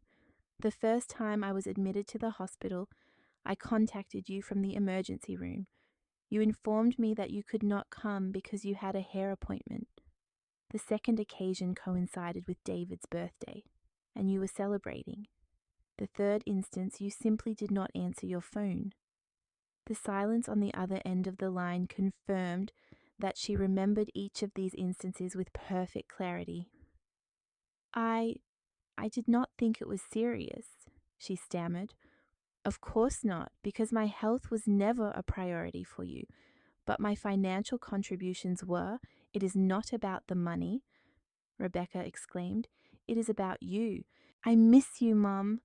The first time I was admitted to the hospital, I contacted you from the emergency room. You informed me that you could not come because you had a hair appointment. The second occasion coincided with David's birthday, and you were celebrating. The third instance, you simply did not answer your phone." The silence on the other end of the line confirmed that she remembered each of these instances with perfect clarity. I did not think it was serious," she stammered. "Of course not, because my health was never a priority for you, but my financial contributions were. It is not about the money," Rebecca exclaimed. "It is about you. I miss you, Mum.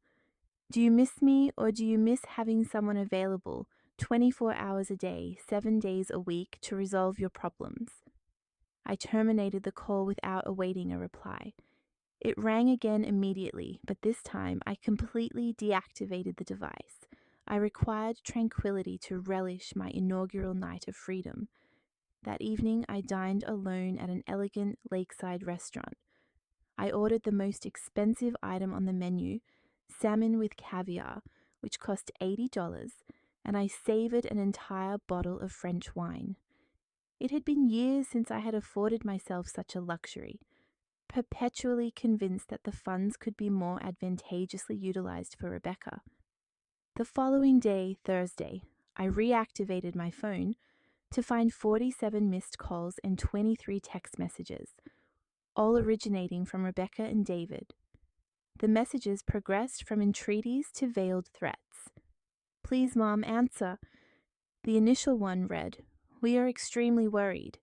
Do you miss me, or do you miss having someone available 24 hours a day, 7 days a week to resolve your problems?" I terminated the call without awaiting a reply. It rang again immediately, but this time I completely deactivated the device. I required tranquility to relish my inaugural night of freedom. That evening I dined alone at an elegant lakeside restaurant. I ordered the most expensive item on the menu, salmon with caviar, which cost $80, and I savored an entire bottle of French wine. It had been years since I had afforded myself such a luxury, perpetually convinced that the funds could be more advantageously utilized for Rebecca. The following day, Thursday, I reactivated my phone to find 47 missed calls and 23 text messages, all originating from Rebecca and David. The messages progressed from entreaties to veiled threats. "Please, Mom, answer." The initial one read, "We are extremely worried."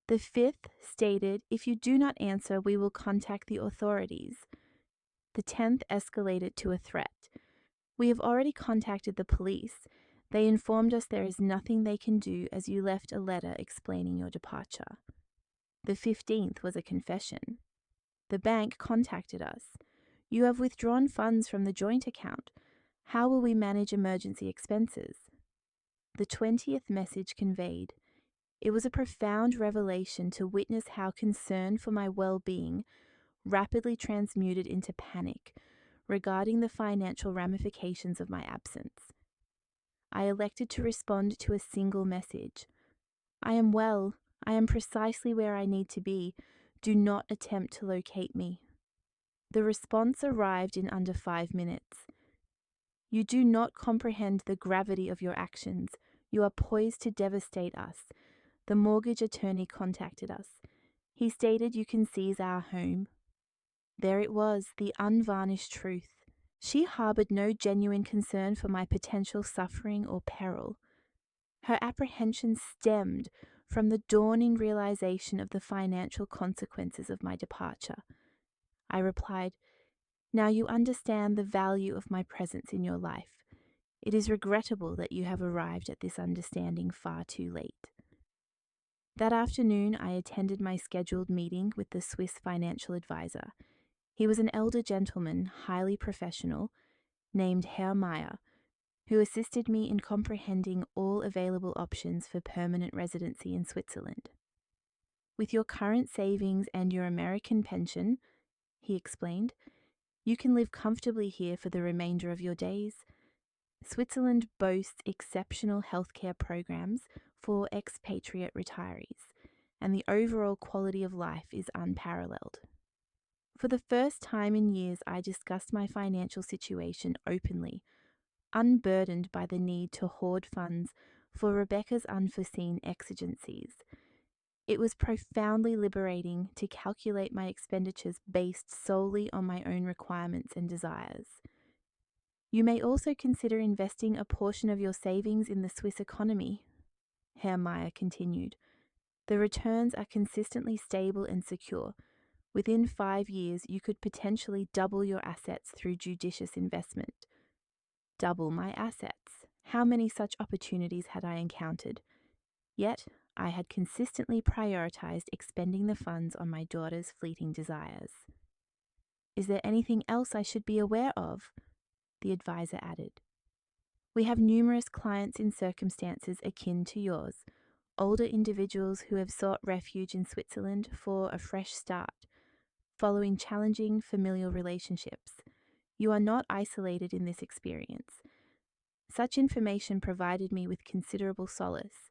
The fifth stated, "If you do not answer, we will contact the authorities." The 10th escalated to a threat. "We have already contacted the police. They informed us there is nothing they can do as you left a letter explaining your departure." The 15th was a confession. "The bank contacted us. You have withdrawn funds from the joint account. How will we manage emergency expenses?" The 20th message conveyed, "It was a profound revelation to witness how concern for my well-being rapidly transmuted into panic regarding the financial ramifications of my absence." I elected to respond to a single message. "I am well. I am precisely where I need to be. Do not attempt to locate me." The response arrived in under 5 minutes. "You do not comprehend the gravity of your actions. You are poised to devastate us. The mortgage attorney contacted us. He stated you can seize our home." There it was, the unvarnished truth. She harbored no genuine concern for my potential suffering or peril. Her apprehension stemmed from the dawning realization of the financial consequences of my departure. I replied, "Now you understand the value of my presence in your life. It is regrettable that you have arrived at this understanding far too late." That afternoon, I attended my scheduled meeting with the Swiss financial advisor. He was an elder gentleman, highly professional, named Herr Meyer, who assisted me in comprehending all available options for permanent residency in Switzerland. With your current savings and your American pension, he explained, you can live comfortably here for the remainder of your days. Switzerland boasts exceptional healthcare programs for expatriate retirees, and the overall quality of life is unparalleled. For the first time in years, I discussed my financial situation openly, unburdened by the need to hoard funds for Rebecca's unforeseen exigencies. It was profoundly liberating to calculate my expenditures based solely on my own requirements and desires. You may also consider investing a portion of your savings in the Swiss economy, Herr Meyer continued. The returns are consistently stable and secure. Within 5 years, you could potentially double your assets through judicious investment. Double my assets. How many such opportunities had I encountered? Yet, I had consistently prioritized expending the funds on my daughter's fleeting desires. Is there anything else I should be aware of? The advisor added. We have numerous clients in circumstances akin to yours, older individuals who have sought refuge in Switzerland for a fresh start, following challenging familial relationships. You are not isolated in this experience. Such information provided me with considerable solace.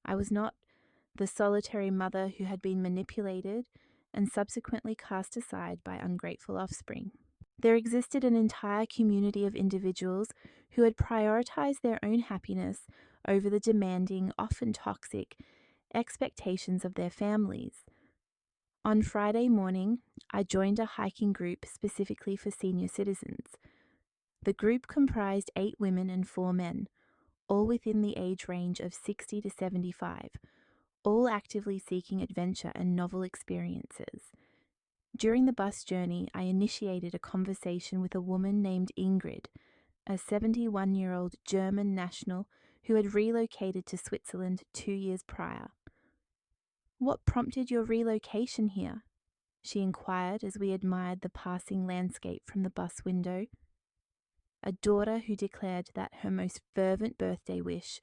I was not the solitary mother who had been manipulated and subsequently cast aside by ungrateful offspring. There existed an entire community of individuals who had prioritized their own happiness over the demanding, often toxic, expectations of their families. On Friday morning, I joined a hiking group specifically for senior citizens. The group comprised 8 women and 4 men, all within the age range of 60 to 75, all actively seeking adventure and novel experiences. During the bus journey, I initiated a conversation with a woman named Ingrid, a 71-year-old German national who had relocated to Switzerland 2 years prior. What prompted your relocation here? She inquired as we admired the passing landscape from the bus window. A daughter who declared that her most fervent birthday wish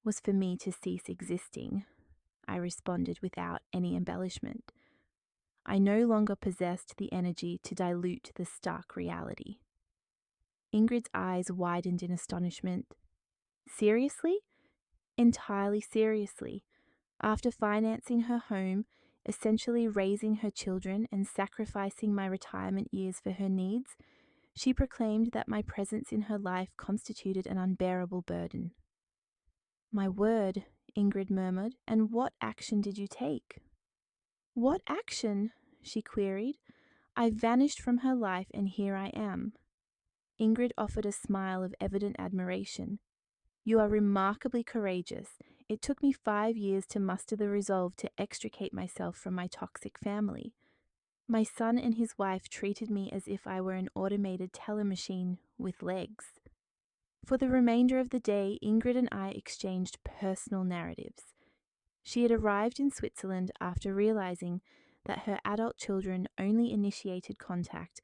was for me to cease existing, I responded without any embellishment. I no longer possessed the energy to dilute the stark reality. Ingrid's eyes widened in astonishment. Seriously? Entirely seriously. After financing her home, essentially raising her children and sacrificing my retirement years for her needs, she proclaimed that my presence in her life constituted an unbearable burden. My word, Ingrid murmured, and what action did you take? What action? She queried. I vanished from her life and here I am. Ingrid offered a smile of evident admiration. You are remarkably courageous. It took me 5 years to muster the resolve to extricate myself from my toxic family. My son and his wife treated me as if I were an automated teller machine with legs. For the remainder of the day, Ingrid and I exchanged personal narratives. She had arrived in Switzerland after realizing that her adult children only initiated contact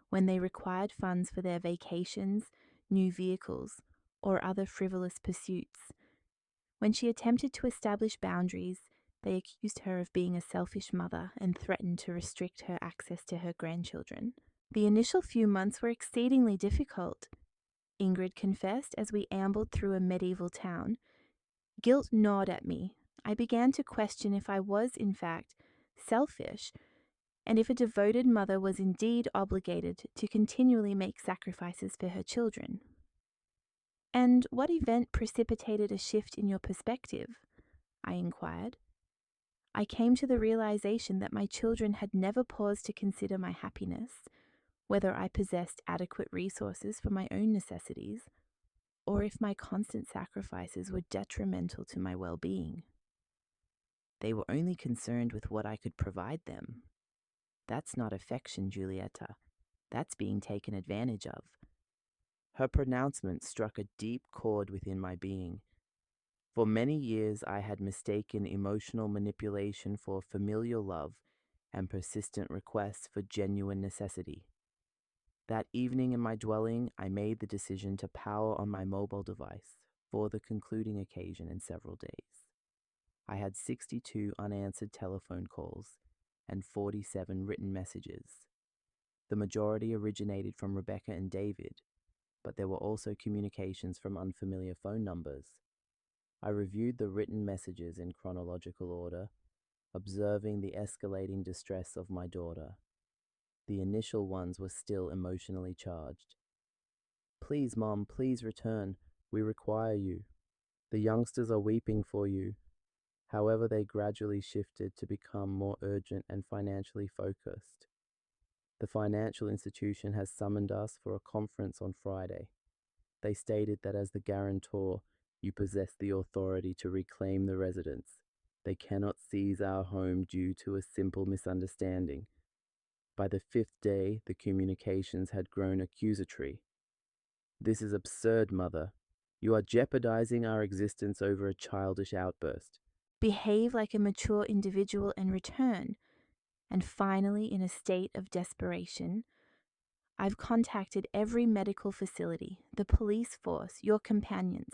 when they required funds for their vacations, new vehicles, or other frivolous pursuits. When she attempted to establish boundaries, they accused her of being a selfish mother and threatened to restrict her access to her grandchildren. The initial few months were exceedingly difficult, Ingrid confessed as we ambled through a medieval town. Guilt gnawed at me. I began to question if I was, in fact, selfish, and if a devoted mother was indeed obligated to continually make sacrifices for her children. And what event precipitated a shift in your perspective? I inquired. I came to the realization that my children had never paused to consider my happiness, whether I possessed adequate resources for my own necessities, or if my constant sacrifices were detrimental to my well-being. They were only concerned with what I could provide them. That's not affection, Giulietta. That's being taken advantage of. Her pronouncement struck a deep chord within my being. For many years I had mistaken emotional manipulation for familial love and persistent requests for genuine necessity. That evening in my dwelling, I made the decision to power on my mobile device for the concluding occasion in several days. I had 62 unanswered telephone calls and 47 written messages. The majority originated from Rebecca and David, but there were also communications from unfamiliar phone numbers. I reviewed the written messages in chronological order, observing the escalating distress of my daughter. The initial ones were still emotionally charged. "Please, Mom, please return. We require you. The youngsters are weeping for you." However, they gradually shifted to become more urgent and financially focused. "The financial institution has summoned us for a conference on Friday. They stated that as the guarantor, you possess the authority to reclaim the residence. They cannot seize our home due to a simple misunderstanding." By the fifth day, the communications had grown accusatory. "This is absurd, Mother. You are jeopardizing our existence over a childish outburst. Behave like a mature individual and return." And finally, in a state of desperation, "I've contacted every medical facility, the police force, your companions.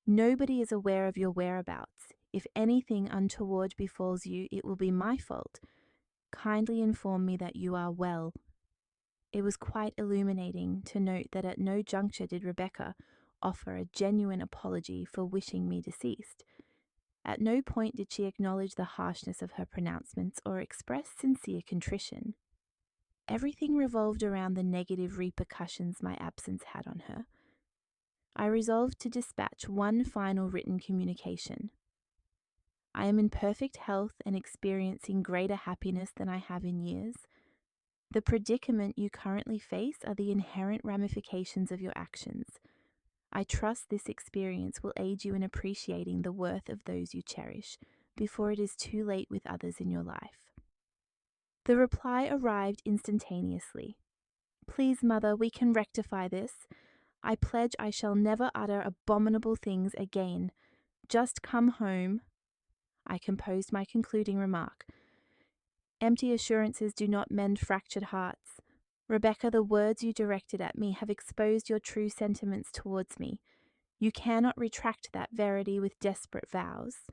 Nobody is aware of your whereabouts. If anything untoward befalls you, it will be my fault. Kindly inform me that you are well." It was quite illuminating to note that at no juncture did Rebecca offer a genuine apology for wishing me deceased. At no point did she acknowledge the harshness of her pronouncements or express sincere contrition. Everything revolved around the negative repercussions my absence had on her. I resolved to dispatch one final written communication. "I am in perfect health and experiencing greater happiness than I have in years. The predicament you currently face are the inherent ramifications of your actions. I trust this experience will aid you in appreciating the worth of those you cherish before it is too late with others in your life." The reply arrived instantaneously. "Please, Mother, we can rectify this. I pledge I shall never utter abominable things again. Just come home." I composed my concluding remark. "Empty assurances do not mend fractured hearts. Rebecca, the words you directed at me have exposed your true sentiments towards me. You cannot retract that verity with desperate vows."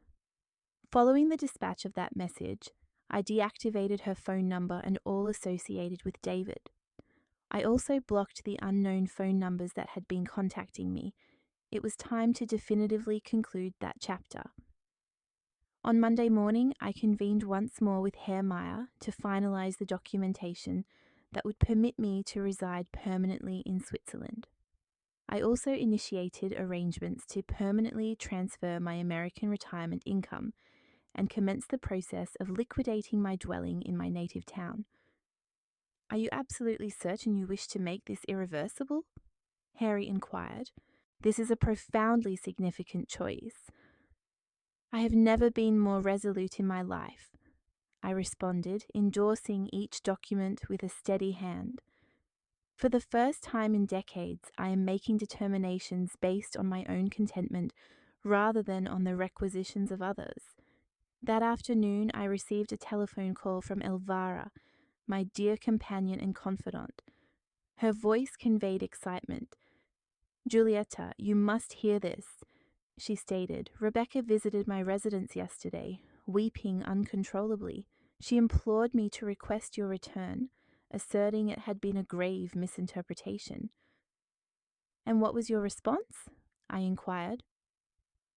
Following the dispatch of that message, I deactivated her phone number and all associated with David. I also blocked the unknown phone numbers that had been contacting me. It was time to definitively conclude that chapter. On Monday morning, I convened once more with Herr Meyer to finalize the documentation that would permit me to reside permanently in Switzerland. I also initiated arrangements to permanently transfer my American retirement income and commence the process of liquidating my dwelling in my native town. "Are you absolutely certain you wish to make this irreversible?" Harry inquired. "This is a profoundly significant choice." "I have never been more resolute in my life," I responded, endorsing each document with a steady hand. "For the first time in decades, I am making determinations based on my own contentment rather than on the requisitions of others." That afternoon, I received a telephone call from Elvira, my dear companion and confidant. Her voice conveyed excitement. "Giulietta, you must hear this," she stated. "Rebecca visited my residence yesterday, weeping uncontrollably. She implored me to request your return, asserting it had been a grave misinterpretation." "And what was your response?" I inquired.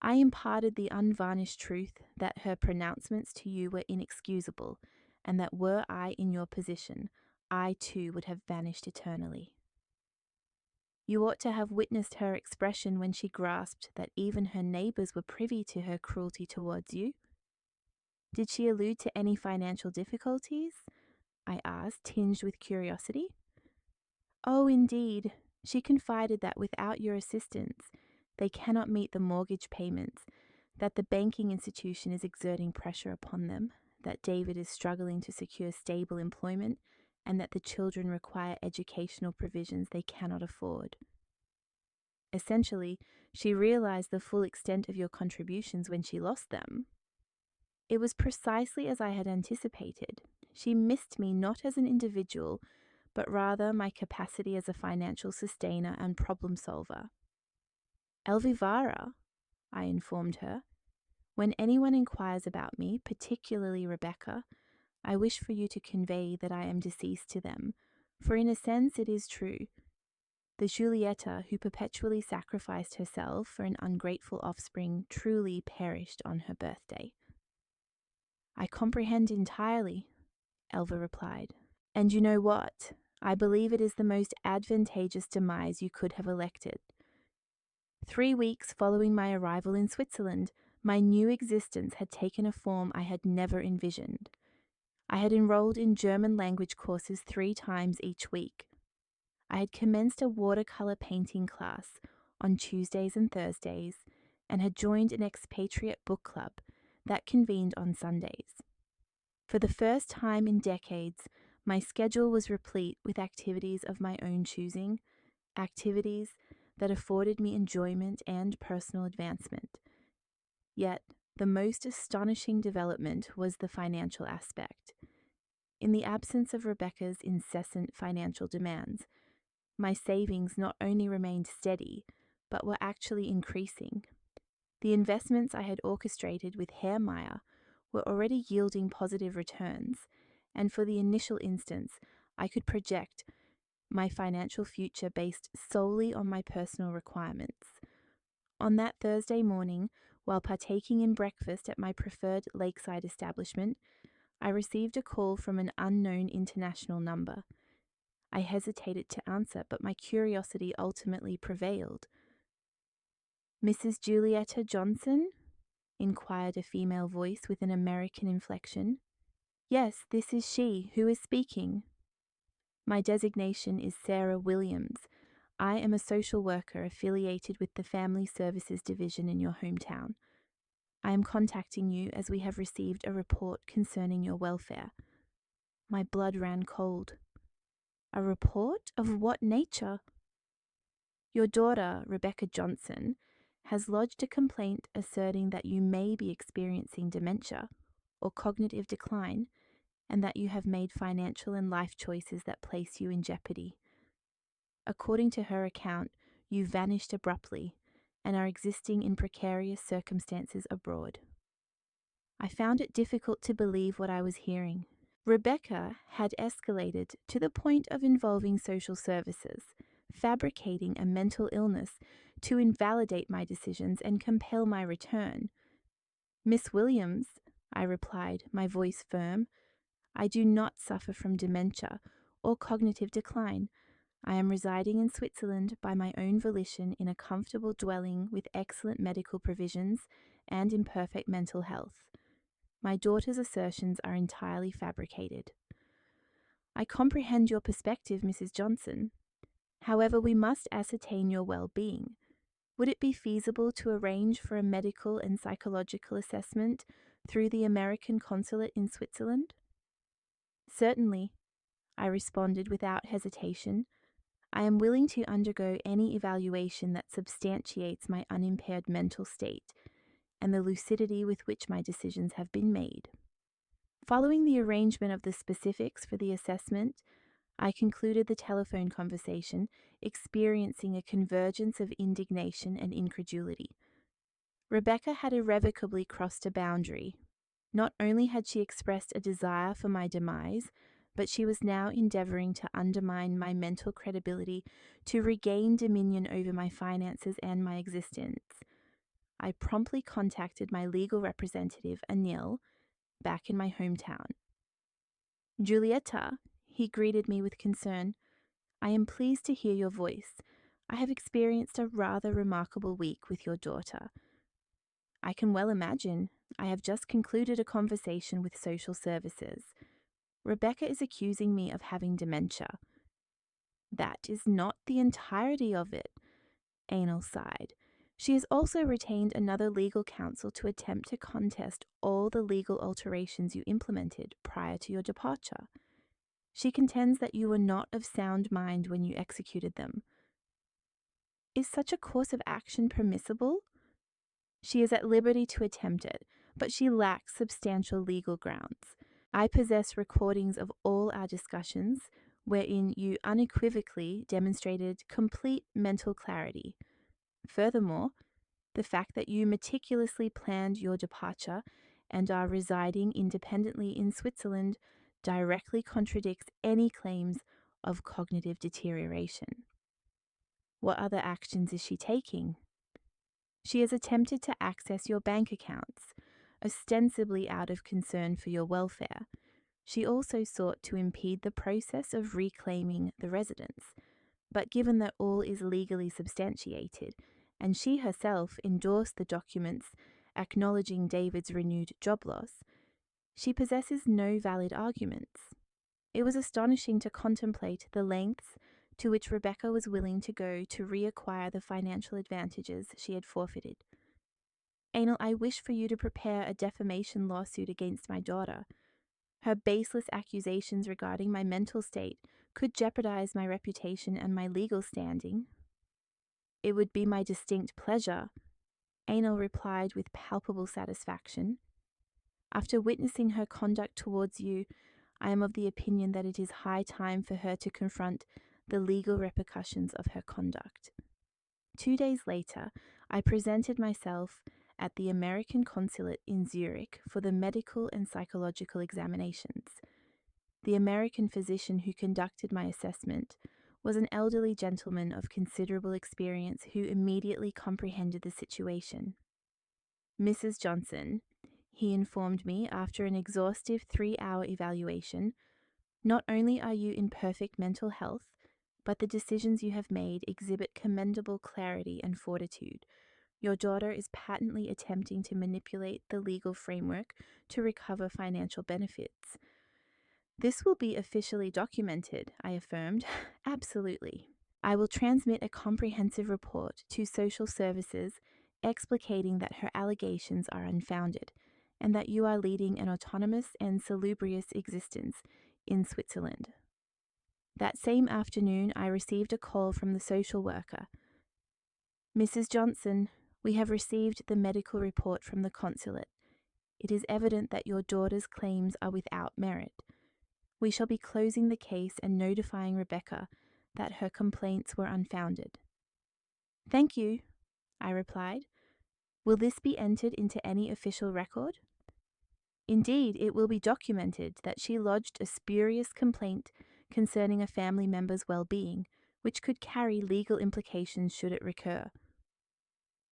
I imparted the unvarnished truth that her pronouncements to you were inexcusable, and that were I in your position, I too would have vanished eternally. You ought to have witnessed her expression when she grasped that even her neighbours were privy to her cruelty towards you. "Did she allude to any financial difficulties?" I asked, tinged with curiosity. "Oh, indeed. She confided that without your assistance, they cannot meet the mortgage payments, that the banking institution is exerting pressure upon them, that David is struggling to secure stable employment, and that the children require educational provisions they cannot afford. Essentially, she realized the full extent of your contributions when she lost them." It was precisely as I had anticipated. She missed me not as an individual, but rather my capacity as a financial sustainer and problem solver. Elvivara, I informed her, when anyone inquires about me, particularly Rebecca, I wish for you to convey that I am deceased to them, for in a sense it is true. The Giulietta who perpetually sacrificed herself for an ungrateful offspring truly perished on her birthday. I comprehend entirely, Elva replied. And you know what? I believe it is the most advantageous demise you could have elected. 3 weeks following my arrival in Switzerland, my new existence had taken a form I had never envisioned. I had enrolled in German language courses 3 times each week. I had commenced a watercolour painting class on Tuesdays and Thursdays and had joined an expatriate book club that convened on Sundays. For the first time in decades, my schedule was replete with activities of my own choosing, activities that afforded me enjoyment and personal advancement. Yet, the most astonishing development was the financial aspect. In the absence of Rebecca's incessant financial demands, my savings not only remained steady, but were actually increasing. The investments I had orchestrated with Herr Meyer were already yielding positive returns, and for the initial instance, I could project my financial future based solely on my personal requirements. On that Thursday morning, while partaking in breakfast at my preferred lakeside establishment, I received a call from an unknown international number. I hesitated to answer, but my curiosity ultimately prevailed. Mrs. Giulietta Johnson? Inquired a female voice with an American inflection. Yes, this is she. Who is speaking? My designation is Sarah Williams. I am a social worker affiliated with the Family Services Division in your hometown. I am contacting you as we have received a report concerning your welfare. My blood ran cold. A report? Of what nature? Your daughter, Rebecca Johnson, has lodged a complaint asserting that you may be experiencing dementia or cognitive decline, and that you have made financial and life choices that place you in jeopardy. According to her account, you vanished abruptly and are existing in precarious circumstances abroad. I found it difficult to believe what I was hearing. Rebecca had escalated to the point of involving social services, fabricating a mental illness to invalidate my decisions and compel my return. Miss Williams, I replied, my voice firm, I do not suffer from dementia or cognitive decline. I am residing in Switzerland by my own volition in a comfortable dwelling with excellent medical provisions and in perfect mental health. My daughter's assertions are entirely fabricated. I comprehend your perspective, Mrs. Johnson. However, we must ascertain your well-being. Would it be feasible to arrange for a medical and psychological assessment through the American consulate in Switzerland? Certainly, I responded without hesitation. I am willing to undergo any evaluation that substantiates my unimpaired mental state and the lucidity with which my decisions have been made. Following the arrangement of the specifics for the assessment, I concluded the telephone conversation, experiencing a convergence of indignation and incredulity. Rebecca had irrevocably crossed a boundary. Not only had she expressed a desire for my demise, but she was now endeavoring to undermine my mental credibility to regain dominion over my finances and my existence. I promptly contacted my legal representative, Anil, back in my hometown. Giulietta, he greeted me with concern. I am pleased to hear your voice. I have experienced a rather remarkable week with your daughter. I can well imagine. I have just concluded a conversation with social services. Rebecca is accusing me of having dementia. That is not the entirety of it, Anil sighed. She has also retained another legal counsel to attempt to contest all the legal alterations you implemented prior to your departure. She contends that you were not of sound mind when you executed them. Is such a course of action permissible? She is at liberty to attempt it, but she lacks substantial legal grounds. I possess recordings of all our discussions wherein you unequivocally demonstrated complete mental clarity. Furthermore, the fact that you meticulously planned your departure and are residing independently in Switzerland directly contradicts any claims of cognitive deterioration. What other actions is she taking? She has attempted to access your bank accounts, ostensibly out of concern for your welfare. She also sought to impede the process of reclaiming the residence, but given that all is legally substantiated, and she herself endorsed the documents acknowledging David's renewed job loss, she possesses no valid arguments. It was astonishing to contemplate the lengths to which Rebecca was willing to go to reacquire the financial advantages she had forfeited. Anal, I wish for you to prepare a defamation lawsuit against my daughter. Her baseless accusations regarding my mental state could jeopardize my reputation and my legal standing. It would be my distinct pleasure, Anal replied with palpable satisfaction. After witnessing her conduct towards you, I am of the opinion that it is high time for her to confront the legal repercussions of her conduct. 2 days later, I presented myself at the American consulate in Zurich for the medical and psychological examinations. The American physician who conducted my assessment was an elderly gentleman of considerable experience who immediately comprehended the situation. Mrs. Johnson, he informed me after an exhaustive 3-hour evaluation, not only are you in perfect mental health, but the decisions you have made exhibit commendable clarity and fortitude. Your daughter is patently attempting to manipulate the legal framework to recover financial benefits. This will be officially documented, I affirmed. Absolutely. I will transmit a comprehensive report to social services explicating that her allegations are unfounded and that you are leading an autonomous and salubrious existence in Switzerland. That same afternoon, I received a call from the social worker. Mrs. Johnson, we have received the medical report from the consulate. It is evident that your daughter's claims are without merit. We shall be closing the case and notifying Rebecca that her complaints were unfounded. Thank you, I replied. Will this be entered into any official record? Indeed, it will be documented that she lodged a spurious complaint concerning a family member's well-being, which could carry legal implications should it recur.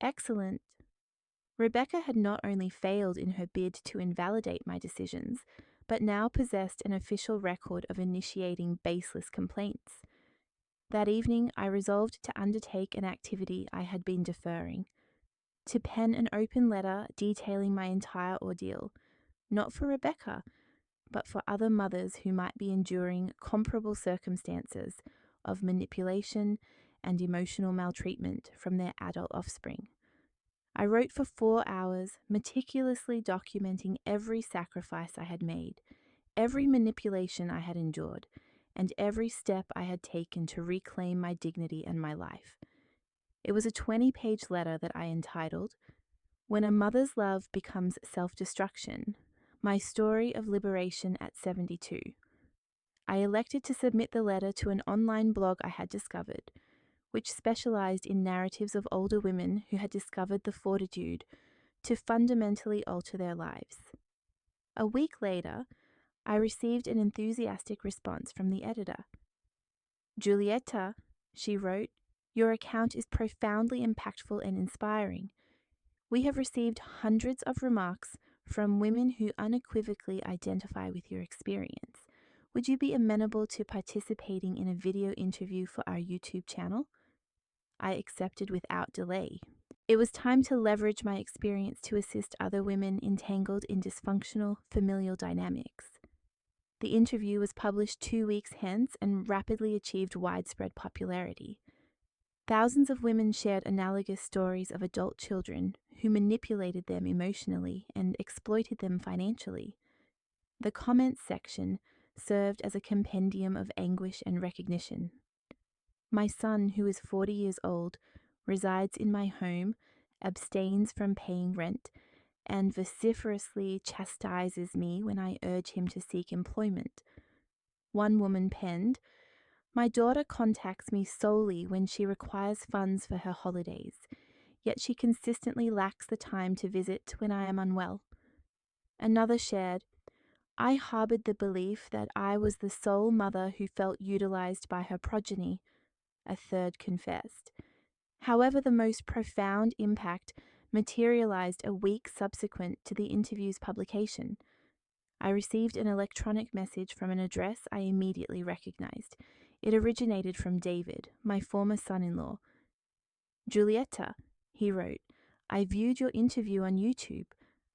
Excellent. Rebecca had not only failed in her bid to invalidate my decisions, but now possessed an official record of initiating baseless complaints. That evening, I resolved to undertake an activity I had been deferring, to pen an open letter detailing my entire ordeal, not for Rebecca, but for other mothers who might be enduring comparable circumstances of manipulation and emotional maltreatment from their adult offspring. I wrote for 4 hours, meticulously documenting every sacrifice I had made, every manipulation I had endured, and every step I had taken to reclaim my dignity and my life. It was a 20-page letter that I entitled, When a Mother's Love Becomes Self-Destruction, My Story of Liberation at 72. I elected to submit the letter to an online blog I had discovered, which specialized in narratives of older women who had discovered the fortitude to fundamentally alter their lives. A week later, I received an enthusiastic response from the editor. Giulietta, she wrote, your account is profoundly impactful and inspiring. We have received hundreds of remarks from women who unequivocally identify with your experience. Would you be amenable to participating in a video interview for our YouTube channel? I accepted without delay. It was time to leverage my experience to assist other women entangled in dysfunctional familial dynamics. The interview was published 2 weeks hence and rapidly achieved widespread popularity. Thousands of women shared analogous stories of adult children who manipulated them emotionally and exploited them financially. The comments section served as a compendium of anguish and recognition. My son, who is 40 years old, resides in my home, abstains from paying rent, and vociferously chastises me when I urge him to seek employment. One woman penned, "My daughter contacts me solely when she requires funds for her holidays, yet she consistently lacks the time to visit when I am unwell." Another shared, "I harbored the belief that I was the sole mother who felt utilized by her progeny." A third confessed. However, the most profound impact materialized a week subsequent to the interview's publication. I received an electronic message from an address I immediately recognized. It originated from David, my former son-in-law. "Julieta," he wrote, "I viewed your interview on YouTube.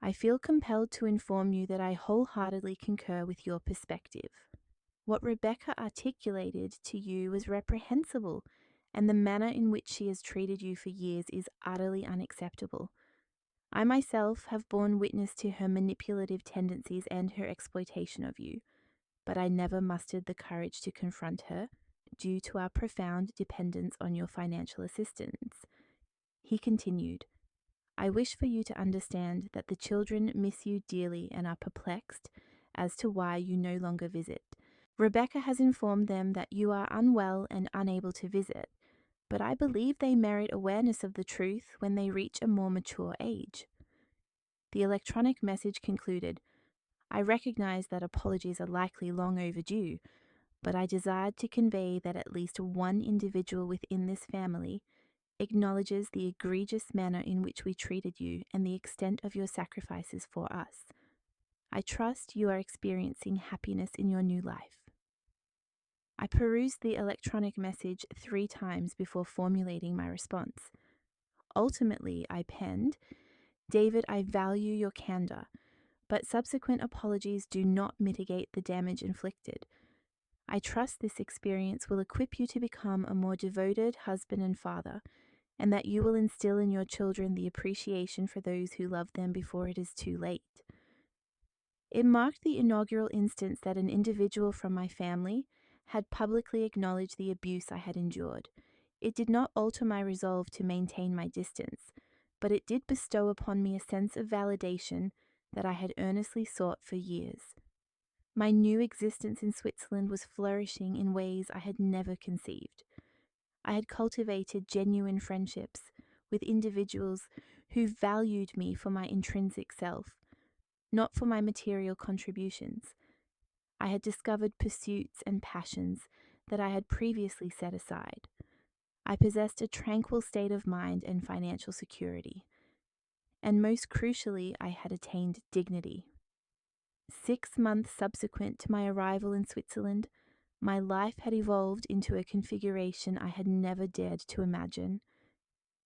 I feel compelled to inform you that I wholeheartedly concur with your perspective. What Rebecca articulated to you was reprehensible, and the manner in which she has treated you for years is utterly unacceptable. I myself have borne witness to her manipulative tendencies and her exploitation of you, but I never mustered the courage to confront her due to our profound dependence on your financial assistance." He continued, "I wish for you to understand that the children miss you dearly and are perplexed as to why you no longer visit. Rebecca has informed them that you are unwell and unable to visit, but I believe they merit awareness of the truth when they reach a more mature age." The electronic message concluded, "I recognize that apologies are likely long overdue, but I desired to convey that at least one individual within this family acknowledges the egregious manner in which we treated you and the extent of your sacrifices for us. I trust you are experiencing happiness in your new life." I perused the electronic message 3 times before formulating my response. Ultimately, I penned, "David, I value your candor, but subsequent apologies do not mitigate the damage inflicted. I trust this experience will equip you to become a more devoted husband and father, and that you will instill in your children the appreciation for those who love them before it is too late." It marked the inaugural instance that an individual from my family had publicly acknowledged the abuse I had endured. It did not alter my resolve to maintain my distance, but it did bestow upon me a sense of validation that I had earnestly sought for years. My new existence in Switzerland was flourishing in ways I had never conceived. I had cultivated genuine friendships with individuals who valued me for my intrinsic self, not for my material contributions. I had discovered pursuits and passions that I had previously set aside. I possessed a tranquil state of mind and financial security. And most crucially, I had attained dignity. 6 months subsequent to my arrival in Switzerland, my life had evolved into a configuration I had never dared to imagine.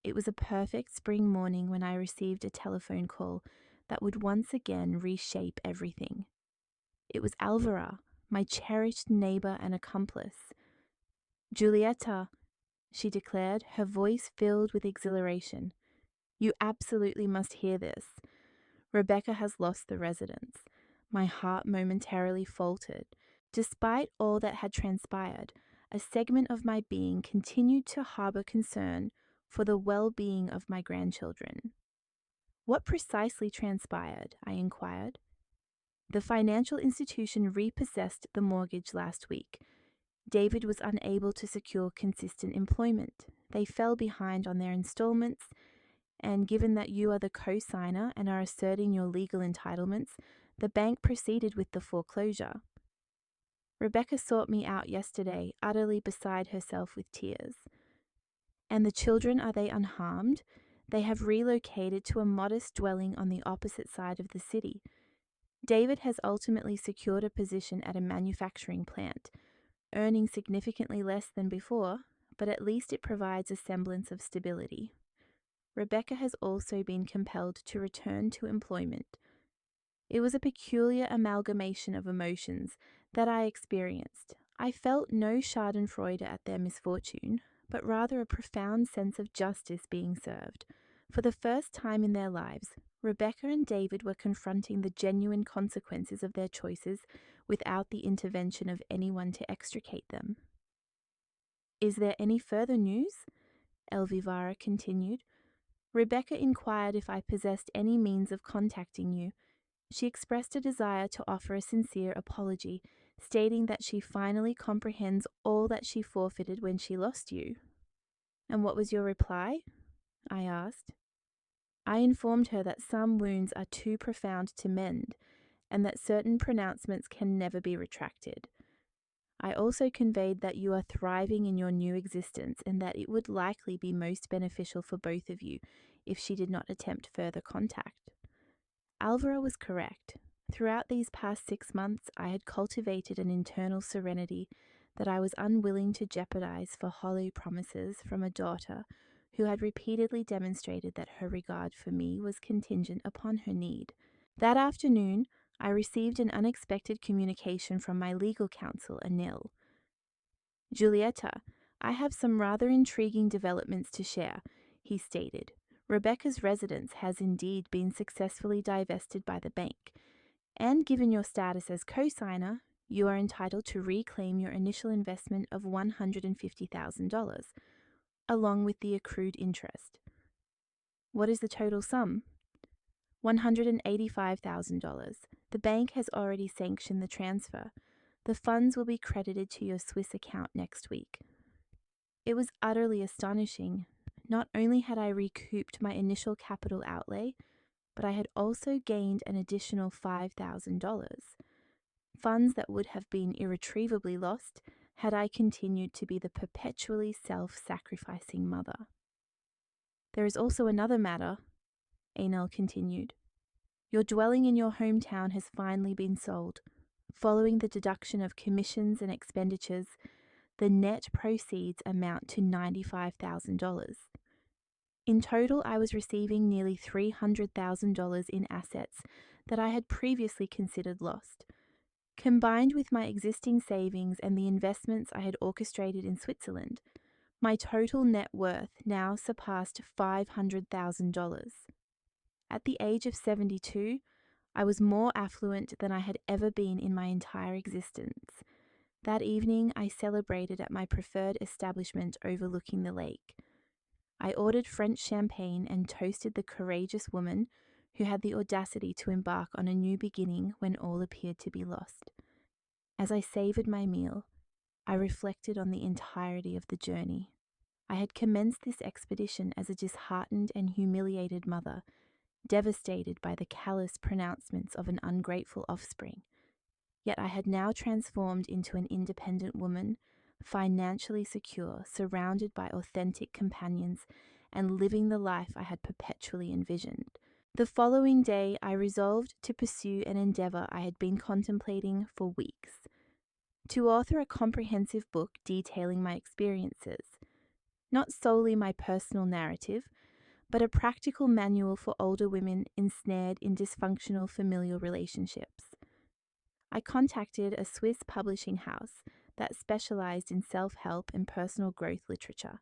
It was a perfect spring morning when I received a telephone call that would once again reshape everything. It was Alvara, my cherished neighbor and accomplice. "Julieta," she declared, her voice filled with exhilaration. "You absolutely must hear this. Rebecca has lost the residence." My heart momentarily faltered. Despite all that had transpired, a segment of my being continued to harbor concern for the well-being of my grandchildren. "What precisely transpired?" I inquired. "The financial institution repossessed the mortgage last week. David was unable to secure consistent employment. They fell behind on their installments, and given that you are the co-signer and are asserting your legal entitlements, the bank proceeded with the foreclosure. Rebecca sought me out yesterday, utterly beside herself with tears. And the children, are they unharmed? They have relocated to a modest dwelling on the opposite side of the city. David has ultimately secured a position at a manufacturing plant, earning significantly less than before, but at least it provides a semblance of stability. Rebecca has also been compelled to return to employment. It was a peculiar amalgamation of emotions that I experienced. I felt no schadenfreude at their misfortune, but rather a profound sense of justice being served. For the first time in their lives, Rebecca and David were confronting the genuine consequences of their choices without the intervention of anyone to extricate them. "Is there any further news?" Elvivara continued. Rebecca inquired if I possessed any means of contacting you. She expressed a desire to offer a sincere apology, stating that she finally comprehends all that she forfeited when she lost you. And what was your reply? I asked. I informed her that some wounds are too profound to mend, and that certain pronouncements can never be retracted. I also conveyed that you are thriving in your new existence and that it would likely be most beneficial for both of you if she did not attempt further contact. Alvaro was correct. Throughout these past 6 months, I had cultivated an internal serenity that I was unwilling to jeopardize for hollow promises from a daughter who had repeatedly demonstrated that her regard for me was contingent upon her need. That afternoon, I received an unexpected communication from my legal counsel, Anil. Giulietta, I have some rather intriguing developments to share, he stated. Rebecca's residence has indeed been successfully divested by the bank, and given your status as co-signer, you are entitled to reclaim your initial investment of $150,000, along with the accrued interest. What is the total sum? $185,000. The bank has already sanctioned the transfer. The funds will be credited to your Swiss account next week. It was utterly astonishing. Not only had I recouped my initial capital outlay, but I had also gained an additional $5,000. Funds that would have been irretrievably lost had I continued to be the perpetually self-sacrificing mother. There is also another matter, Anel continued. Your dwelling in your hometown has finally been sold. Following the deduction of commissions and expenditures, the net proceeds amount to $95,000. In total, I was receiving nearly $300,000 in assets that I had previously considered lost. Combined with my existing savings and the investments I had orchestrated in Switzerland, my total net worth now surpassed $500,000. At the age of 72, I was more affluent than I had ever been in my entire existence. That evening, I celebrated at my preferred establishment overlooking the lake. I ordered French champagne and toasted the courageous woman who had the audacity to embark on a new beginning when all appeared to be lost. As I savoured my meal, I reflected on the entirety of the journey. I had commenced this expedition as a disheartened and humiliated mother, devastated by the callous pronouncements of an ungrateful offspring. Yet I had now transformed into an independent woman, financially secure, surrounded by authentic companions, and living the life I had perpetually envisioned. The following day, I resolved to pursue an endeavour I had been contemplating for weeks: to author a comprehensive book detailing my experiences. Not solely my personal narrative, but a practical manual for older women ensnared in dysfunctional familial relationships. I contacted a Swiss publishing house that specialized in self-help and personal growth literature.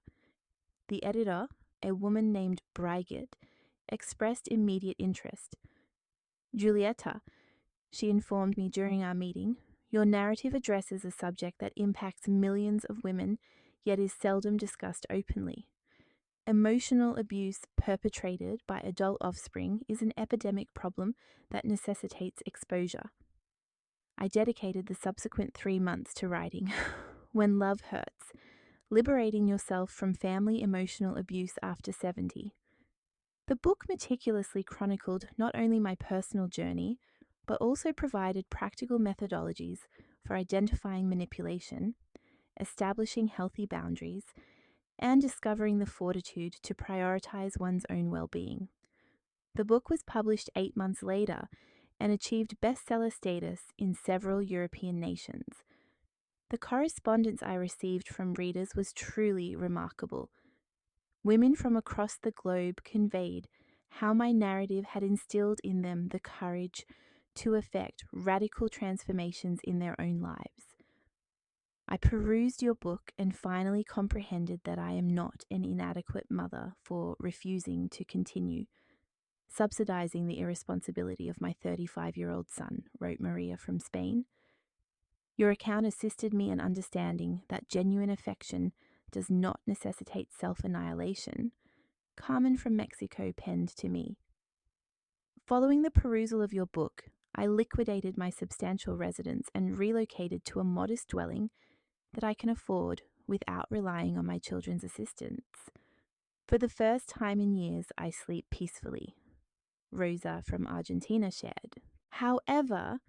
The editor, a woman named Brigitte, expressed immediate interest. Giulietta, she informed me during our meeting, your narrative addresses a subject that impacts millions of women, yet is seldom discussed openly. Emotional abuse perpetrated by adult offspring is an epidemic problem that necessitates exposure. I dedicated the subsequent 3 months to writing When Love Hurts, Liberating Yourself from Family Emotional Abuse After 70. The book meticulously chronicled not only my personal journey, but also provided practical methodologies for identifying manipulation, establishing healthy boundaries, and discovering the fortitude to prioritize one's own well-being. The book was published 8 months later and achieved bestseller status in several European nations. The correspondence I received from readers was truly remarkable. Women from across the globe conveyed how my narrative had instilled in them the courage to effect radical transformations in their own lives. I perused your book and finally comprehended that I am not an inadequate mother for refusing to continue subsidizing the irresponsibility of my 35-year-old son, wrote Maria from Spain. Your account assisted me in understanding that genuine affection does not necessitate self-annihilation. Carmen from Mexico penned to me. Following the perusal of your book, I liquidated my substantial residence and relocated to a modest dwelling that I can afford without relying on my children's assistance. For the first time in years, I sleep peacefully, Rosa from Argentina shared. However,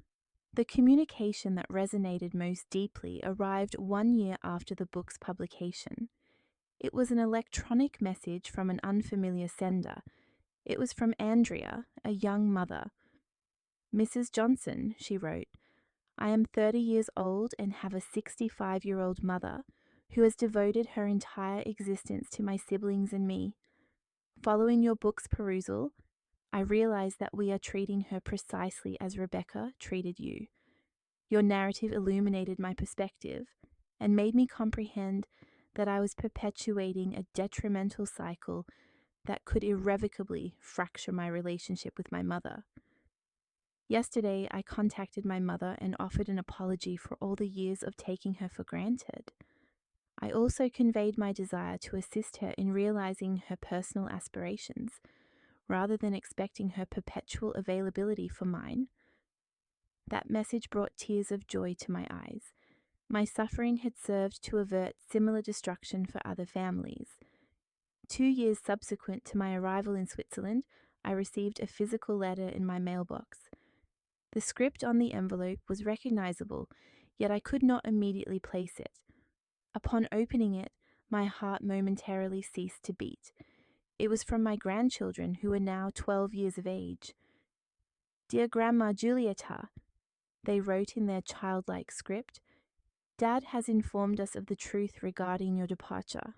the communication that resonated most deeply arrived 1 year after the book's publication. It was an electronic message from an unfamiliar sender. It was from Andrea, a young mother. Mrs. Johnson, she wrote, I am 30 years old and have a 65-year-old mother who has devoted her entire existence to my siblings and me. Following your book's perusal, I realize that we are treating her precisely as Rebecca treated you. Your narrative illuminated my perspective and made me comprehend that I was perpetuating a detrimental cycle that could irrevocably fracture my relationship with my mother. Yesterday, I contacted my mother and offered an apology for all the years of taking her for granted. I also conveyed my desire to assist her in realizing her personal aspirations, rather than expecting her perpetual availability for mine. That message brought tears of joy to my eyes. My suffering had served to avert similar destruction for other families. 2 years subsequent to my arrival in Switzerland, I received a physical letter in my mailbox. The script on the envelope was recognizable, yet I could not immediately place it. Upon opening it, my heart momentarily ceased to beat. It was from my grandchildren, who are now 12 years of age. Dear Grandma Giulietta, they wrote in their childlike script, Dad has informed us of the truth regarding your departure.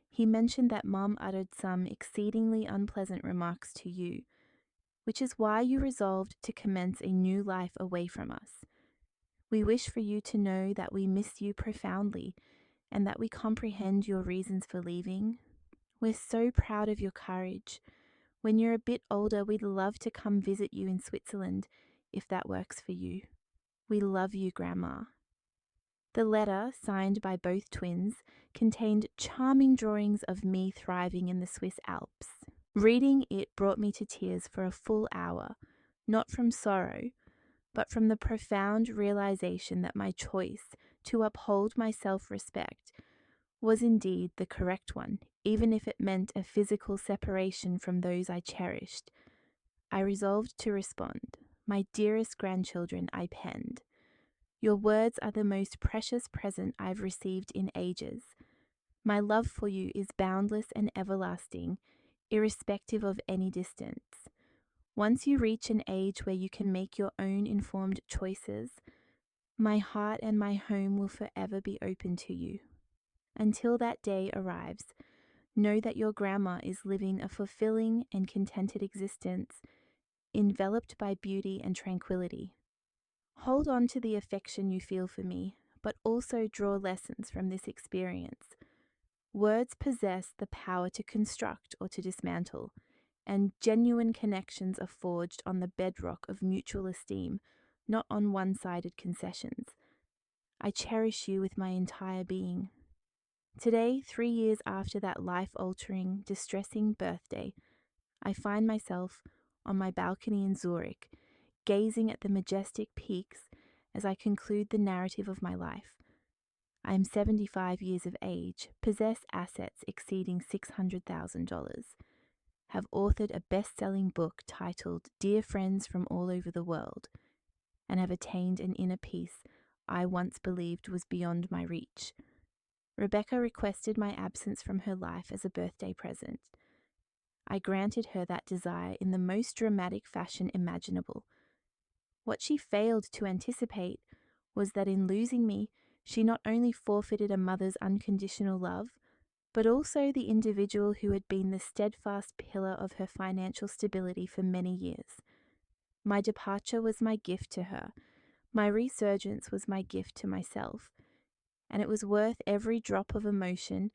He mentioned that Mom uttered some exceedingly unpleasant remarks to you, which is why you resolved to commence a new life away from us. We wish for you to know that we miss you profoundly and that we comprehend your reasons for leaving. We're so proud of your courage. When you're a bit older, we'd love to come visit you in Switzerland, if that works for you. We love you, Grandma. The letter, signed by both twins, contained charming drawings of me thriving in the Swiss Alps. Reading it brought me to tears for a full hour, not from sorrow, but from the profound realization that my choice to uphold my self-respect was indeed the correct one, even if it meant a physical separation from those I cherished. I resolved to respond. My dearest grandchildren, I penned. Your words are the most precious present I've received in ages. My love for you is boundless and everlasting, irrespective of any distance. Once you reach an age where you can make your own informed choices, my heart and my home will forever be open to you. Until that day arrives, know that your grandma is living a fulfilling and contented existence, enveloped by beauty and tranquility. Hold on to the affection you feel for me, but also draw lessons from this experience. Words possess the power to construct or to dismantle, and genuine connections are forged on the bedrock of mutual esteem, not on one-sided concessions. I cherish you with my entire being. Today, 3 years after that life-altering, distressing birthday, I find myself on my balcony in Zurich, gazing at the majestic peaks as I conclude the narrative of my life. I am 75 years of age, possess assets exceeding $600,000, have authored a best-selling book titled Dear Friends from All Over the World, and have attained an inner peace I once believed was beyond my reach. Rebecca requested my absence from her life as a birthday present. I granted her that desire in the most dramatic fashion imaginable. What she failed to anticipate was that in losing me, she not only forfeited a mother's unconditional love, but also the individual who had been the steadfast pillar of her financial stability for many years. My departure was my gift to her. My resurgence was my gift to myself. And it was worth every drop of emotion,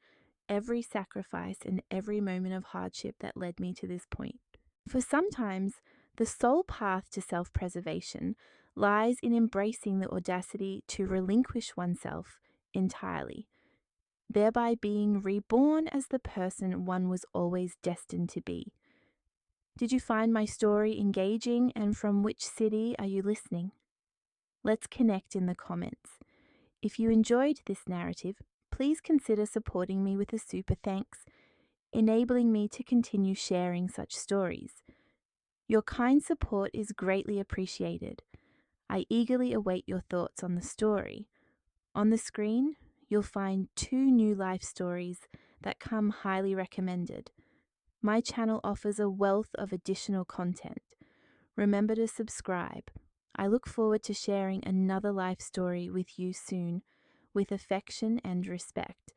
every sacrifice, and every moment of hardship that led me to this point. For sometimes, the sole path to self-preservation lies in embracing the audacity to relinquish oneself entirely. thereby being reborn as the person one was always destined to be. Did you find my story engaging, and from which city are you listening? Let's connect in the comments. If you enjoyed this narrative, please consider supporting me with a super thanks, enabling me to continue sharing such stories. Your kind support is greatly appreciated. I eagerly await your thoughts on the story. On the screen, you'll find 2 new life stories that come highly recommended. My channel offers a wealth of additional content. Remember to subscribe. I look forward to sharing another life story with you soon, with affection and respect.